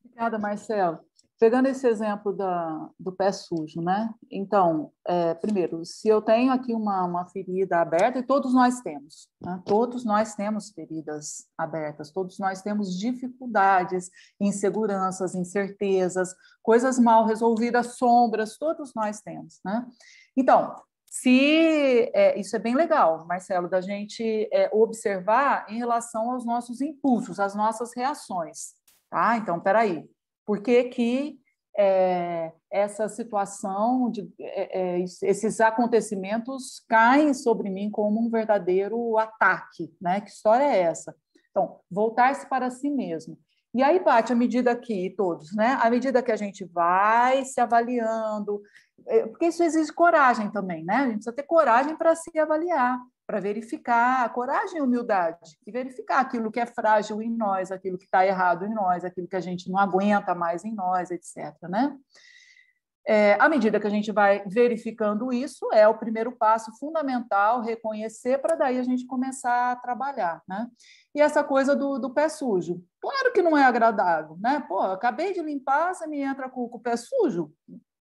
C: Obrigada, Marcelo. Pegando esse exemplo do pé sujo, né? Então, primeiro, se eu tenho aqui uma ferida aberta, e todos nós temos, né? Todos nós temos feridas abertas, todos nós temos dificuldades, inseguranças, incertezas, coisas mal resolvidas, sombras, todos nós temos, né? Então, isso é bem legal, Marcelo, da gente observar em relação aos nossos impulsos, às nossas reações, tá? Então, peraí. Por que essa situação, esses acontecimentos caem sobre mim como um verdadeiro ataque, né? Que história é essa? Então, voltar-se para si mesmo. E aí, Paty, à medida que todos, né? À medida que a gente vai se avaliando, porque isso exige coragem também, né? A gente precisa ter coragem para se avaliar, para verificar, coragem e humildade, e verificar aquilo que é frágil em nós, aquilo que está errado em nós, aquilo que a gente não aguenta mais em nós, etc., né? À medida que a gente vai verificando isso, é o primeiro passo fundamental, reconhecer, para daí a gente começar a trabalhar, né? E essa coisa do pé sujo. Claro que não é agradável, né? Pô, acabei de limpar, você me entra com o pé sujo?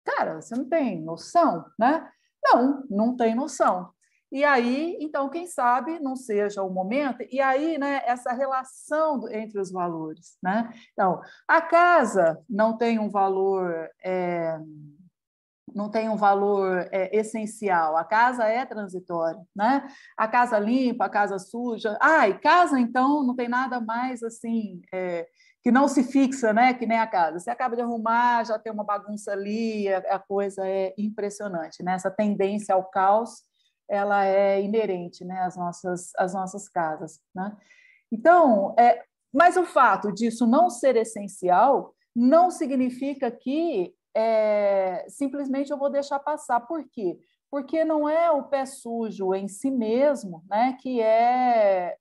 C: Cara, você não tem noção, né? Não tem noção. E aí, então, quem sabe não seja o momento, e aí, né, essa relação entre os valores, né? Então, a casa não tem um valor essencial. A casa é transitória, né? A casa limpa, a casa suja. E casa, então, não tem nada mais assim que não se fixa, né? Que nem a casa. Você acaba de arrumar, já tem uma bagunça ali, a coisa é impressionante, né? Essa tendência ao caos, ela é inerente, né? Às nossas casas, né? Então, mas o fato disso não ser essencial não significa que simplesmente eu vou deixar passar. Por quê? Porque não é o pé sujo em si mesmo, né, que é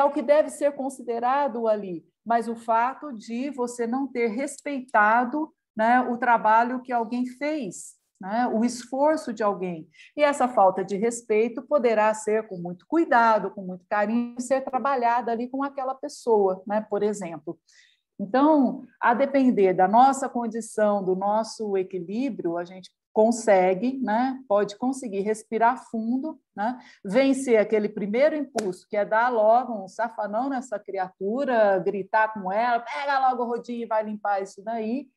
C: o que deve ser considerado ali, mas o fato de você não ter respeitado, né, o trabalho que alguém fez, né, o esforço de alguém. E essa falta de respeito poderá ser com muito cuidado, com muito carinho, ser trabalhada ali com aquela pessoa, né, por exemplo. Então, a depender da nossa condição, do nosso equilíbrio, a gente consegue, né? Pode conseguir respirar fundo, né? Vencer aquele primeiro impulso, que é dar logo um safanão nessa criatura, gritar com ela, pega logo o rodinho e vai limpar isso daí,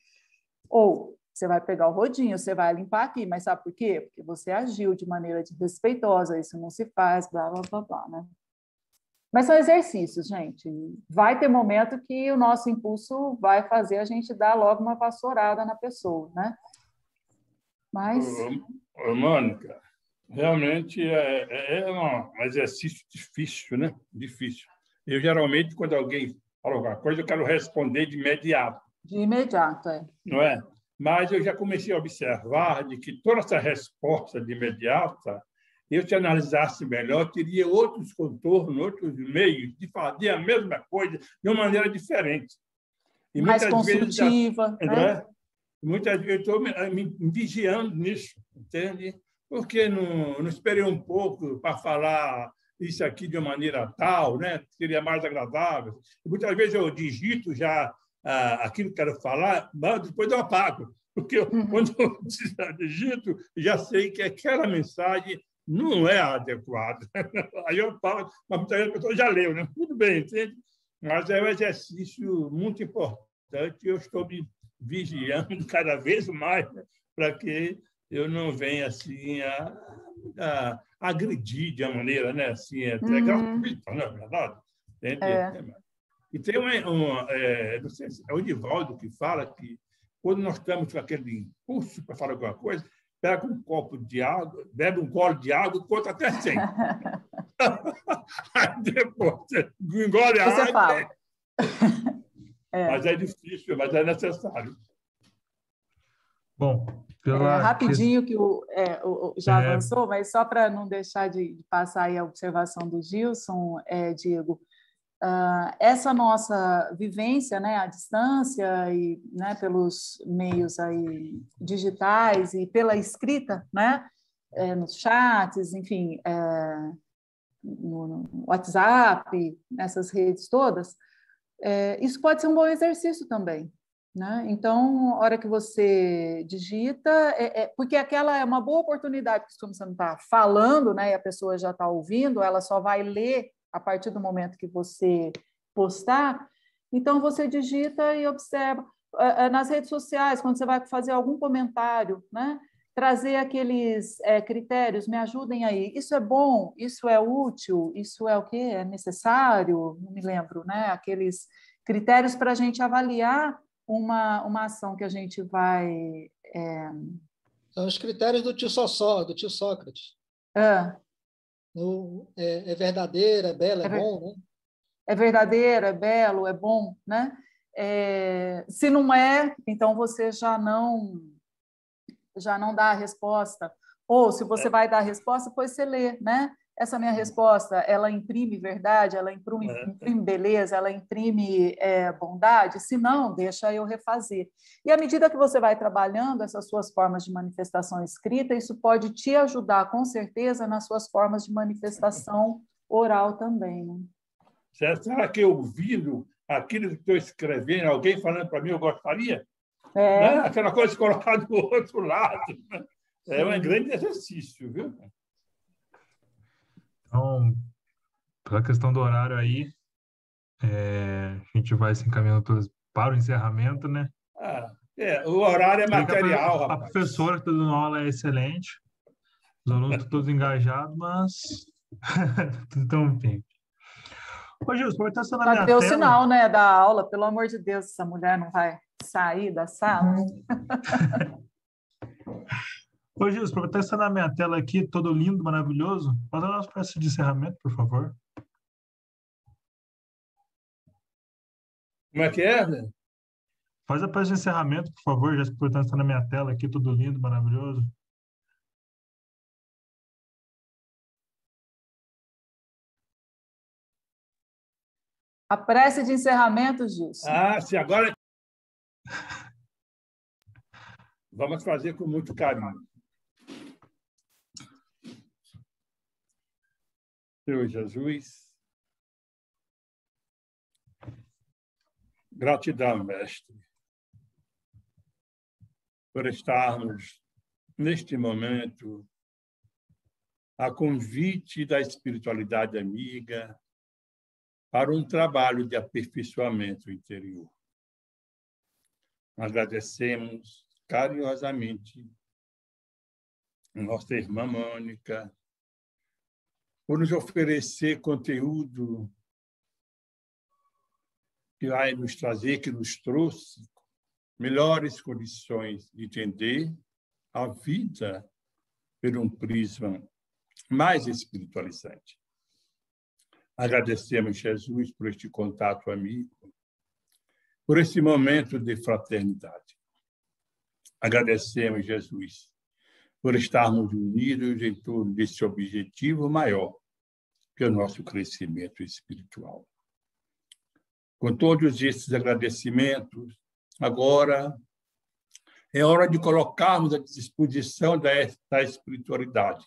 C: ou você vai pegar o rodinho, você vai limpar aqui, mas sabe por quê? Porque você agiu de maneira desrespeitosa, isso não se faz, blá, blá, blá, blá, né? Mas são exercícios, gente. Vai ter momento que o nosso impulso vai fazer a gente dar logo uma vassourada na pessoa, né? Mas...
D: Mônica, realmente é um exercício difícil, né? Difícil. Eu, geralmente, quando alguém fala alguma coisa, eu quero responder de imediato.
C: De imediato,
D: Não é? Mas eu já comecei a observar de que toda essa resposta de imediata, eu, se analisasse melhor, teria outros contornos, outros meios de fazer a mesma coisa de uma maneira diferente.
C: E mais construtiva,
D: vezes, né? Muitas vezes eu estou me vigiando nisso, entende? Porque não esperei um pouco para falar isso aqui de uma maneira tal, né? Seria mais agradável. E muitas vezes eu digito já aquilo que quero falar, mas depois eu apago. Porque quando eu digito, já sei que aquela mensagem não é adequada. Aí eu falo, mas muitas vezes a pessoa já leu, né? Tudo bem, entende? Mas é um exercício muito importante. Eu estou me vigiando cada vez mais, né, para que eu não venha assim a agredir de uma maneira, né? Assim, até gratuita, não é verdade? Entende? E tem não sei se é o Nivaldo que fala que quando nós estamos com aquele impulso para falar alguma coisa, pega um copo de água, bebe um gole de água e conta até 100. Aí depois você engole a água.
C: Você fala.
D: Mas é difícil, mas é necessário.
A: Bom,
C: rapidinho que já avançou, mas só para não deixar de passar aí a observação do Gilson, Diego, essa nossa vivência, né, à distância e, né, pelos meios aí digitais e pela escrita, né, nos chats, enfim, no WhatsApp, nessas redes todas, isso pode ser um bom exercício também, né? Então, a hora que você digita, porque aquela é uma boa oportunidade, porque como você não está falando, né, e a pessoa já está ouvindo, ela só vai ler a partir do momento que você postar, então você digita e observa. Nas redes sociais, quando você vai fazer algum comentário, né, trazer aqueles critérios, me ajudem aí, isso é bom, isso é útil, isso é o quê? É necessário? Não me lembro, né? Aqueles critérios para a gente avaliar uma ação que a gente vai...
B: São os critérios do tio Sócrates. É verdadeiro, é belo, é bom, né?
C: É verdadeiro, é belo, é bom, né? Se não é, então você já não dá a resposta. Ou, se você vai dar a resposta, depois você lê, né? essa minha resposta, ela imprime verdade, ela imprime beleza, ela imprime bondade? Se não, deixa eu refazer. E à medida que você vai trabalhando essas suas formas de manifestação escrita, isso pode te ajudar, com certeza, nas suas formas de manifestação oral também.
D: Será que eu ouvindo aquilo que estou escrevendo, alguém falando para mim, eu gostaria? Né? Aquela coisa colocada do outro lado. É um grande exercício, viu?
A: Então, pela questão do horário aí, a gente vai se encaminhando para o encerramento, né?
D: O horário é material,
A: A
D: rapaz.
A: professora que está dando aula é excelente, os alunos estão todos engajados, mas tudo tão bem. Ô, Gilson, vai estar na minha
C: Deu
A: tela.
C: sinal, né, da aula, pelo amor de Deus, essa mulher não vai sair da sala.
A: Ô, Gilson, aproveitar estar na minha tela aqui, todo lindo, maravilhoso. Faz a nossa peça de encerramento, por favor.
D: Como é que é, né?
A: Faz a peça de encerramento, por favor, já aproveitar estar na minha tela aqui, todo lindo, maravilhoso.
C: A prece de encerramento, Gilson.
D: Se agora... Vamos fazer com muito carinho. Senhor Jesus, gratidão, mestre, por estarmos neste momento a convite da espiritualidade amiga para um trabalho de aperfeiçoamento interior. Agradecemos carinhosamente nossa irmã Mônica por nos oferecer conteúdo que vai nos trazer, que nos trouxe melhores condições de entender a vida por um prisma mais espiritualizante. Agradecemos, Jesus, por este contato amigo, por esse momento de fraternidade. Agradecemos, Jesus, por estarmos unidos em torno desse objetivo maior, que é o nosso crescimento espiritual. Com todos esses agradecimentos, agora é hora de colocarmos à disposição da espiritualidade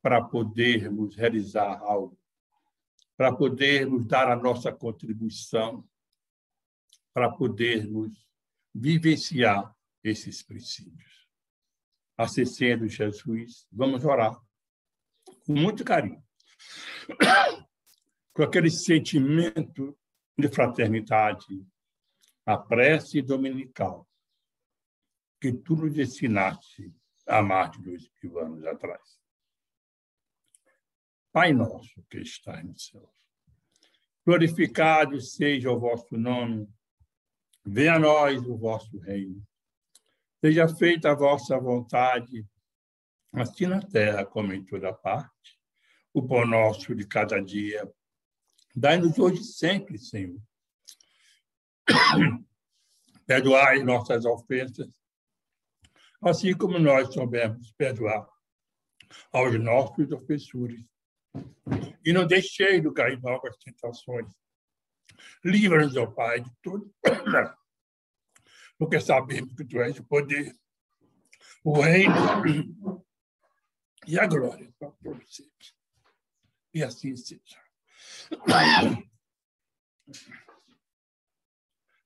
D: para podermos realizar algo, para podermos dar a nossa contribuição, para podermos vivenciar esses princípios. Assim sendo, Jesus, vamos orar com muito carinho, com aquele sentimento de fraternidade, a prece dominical que tu nos ensinaste há mais de 2000 anos atrás. Pai nosso que estás no céu, glorificado seja o vosso nome, venha a nós o vosso reino. Seja feita a vossa vontade, assim na terra como em toda parte. O pão nosso de cada dia, dai-nos hoje sempre, Senhor. Perdoai nossas ofensas, assim como nós soubemos perdoar aos nossos ofensores. E não deixeis de cair em novas tentações. Livra-nos, ó Pai, de tudo, porque sabemos que tu és o poder, o reino e a glória para todos sempre. E assim seja.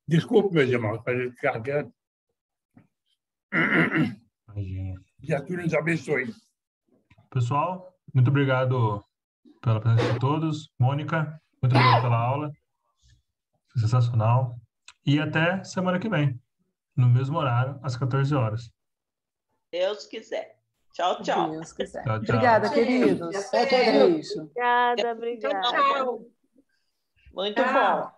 D: Desculpe, meus irmãos, para ele ficar quieto. E a Deus nos abençoe.
A: Pessoal, muito obrigado pela presença de todos. Mônica, muito obrigado pela aula. Foi sensacional. E até semana que vem, no mesmo horário, às 14 horas.
G: Deus quiser. Tchau, tchau.
C: Deus quiser.
A: Tchau, tchau.
C: Obrigada, queridos. Beijo.
H: Obrigada, obrigada.
G: Tchau. Muito
E: Tchau.
G: bom.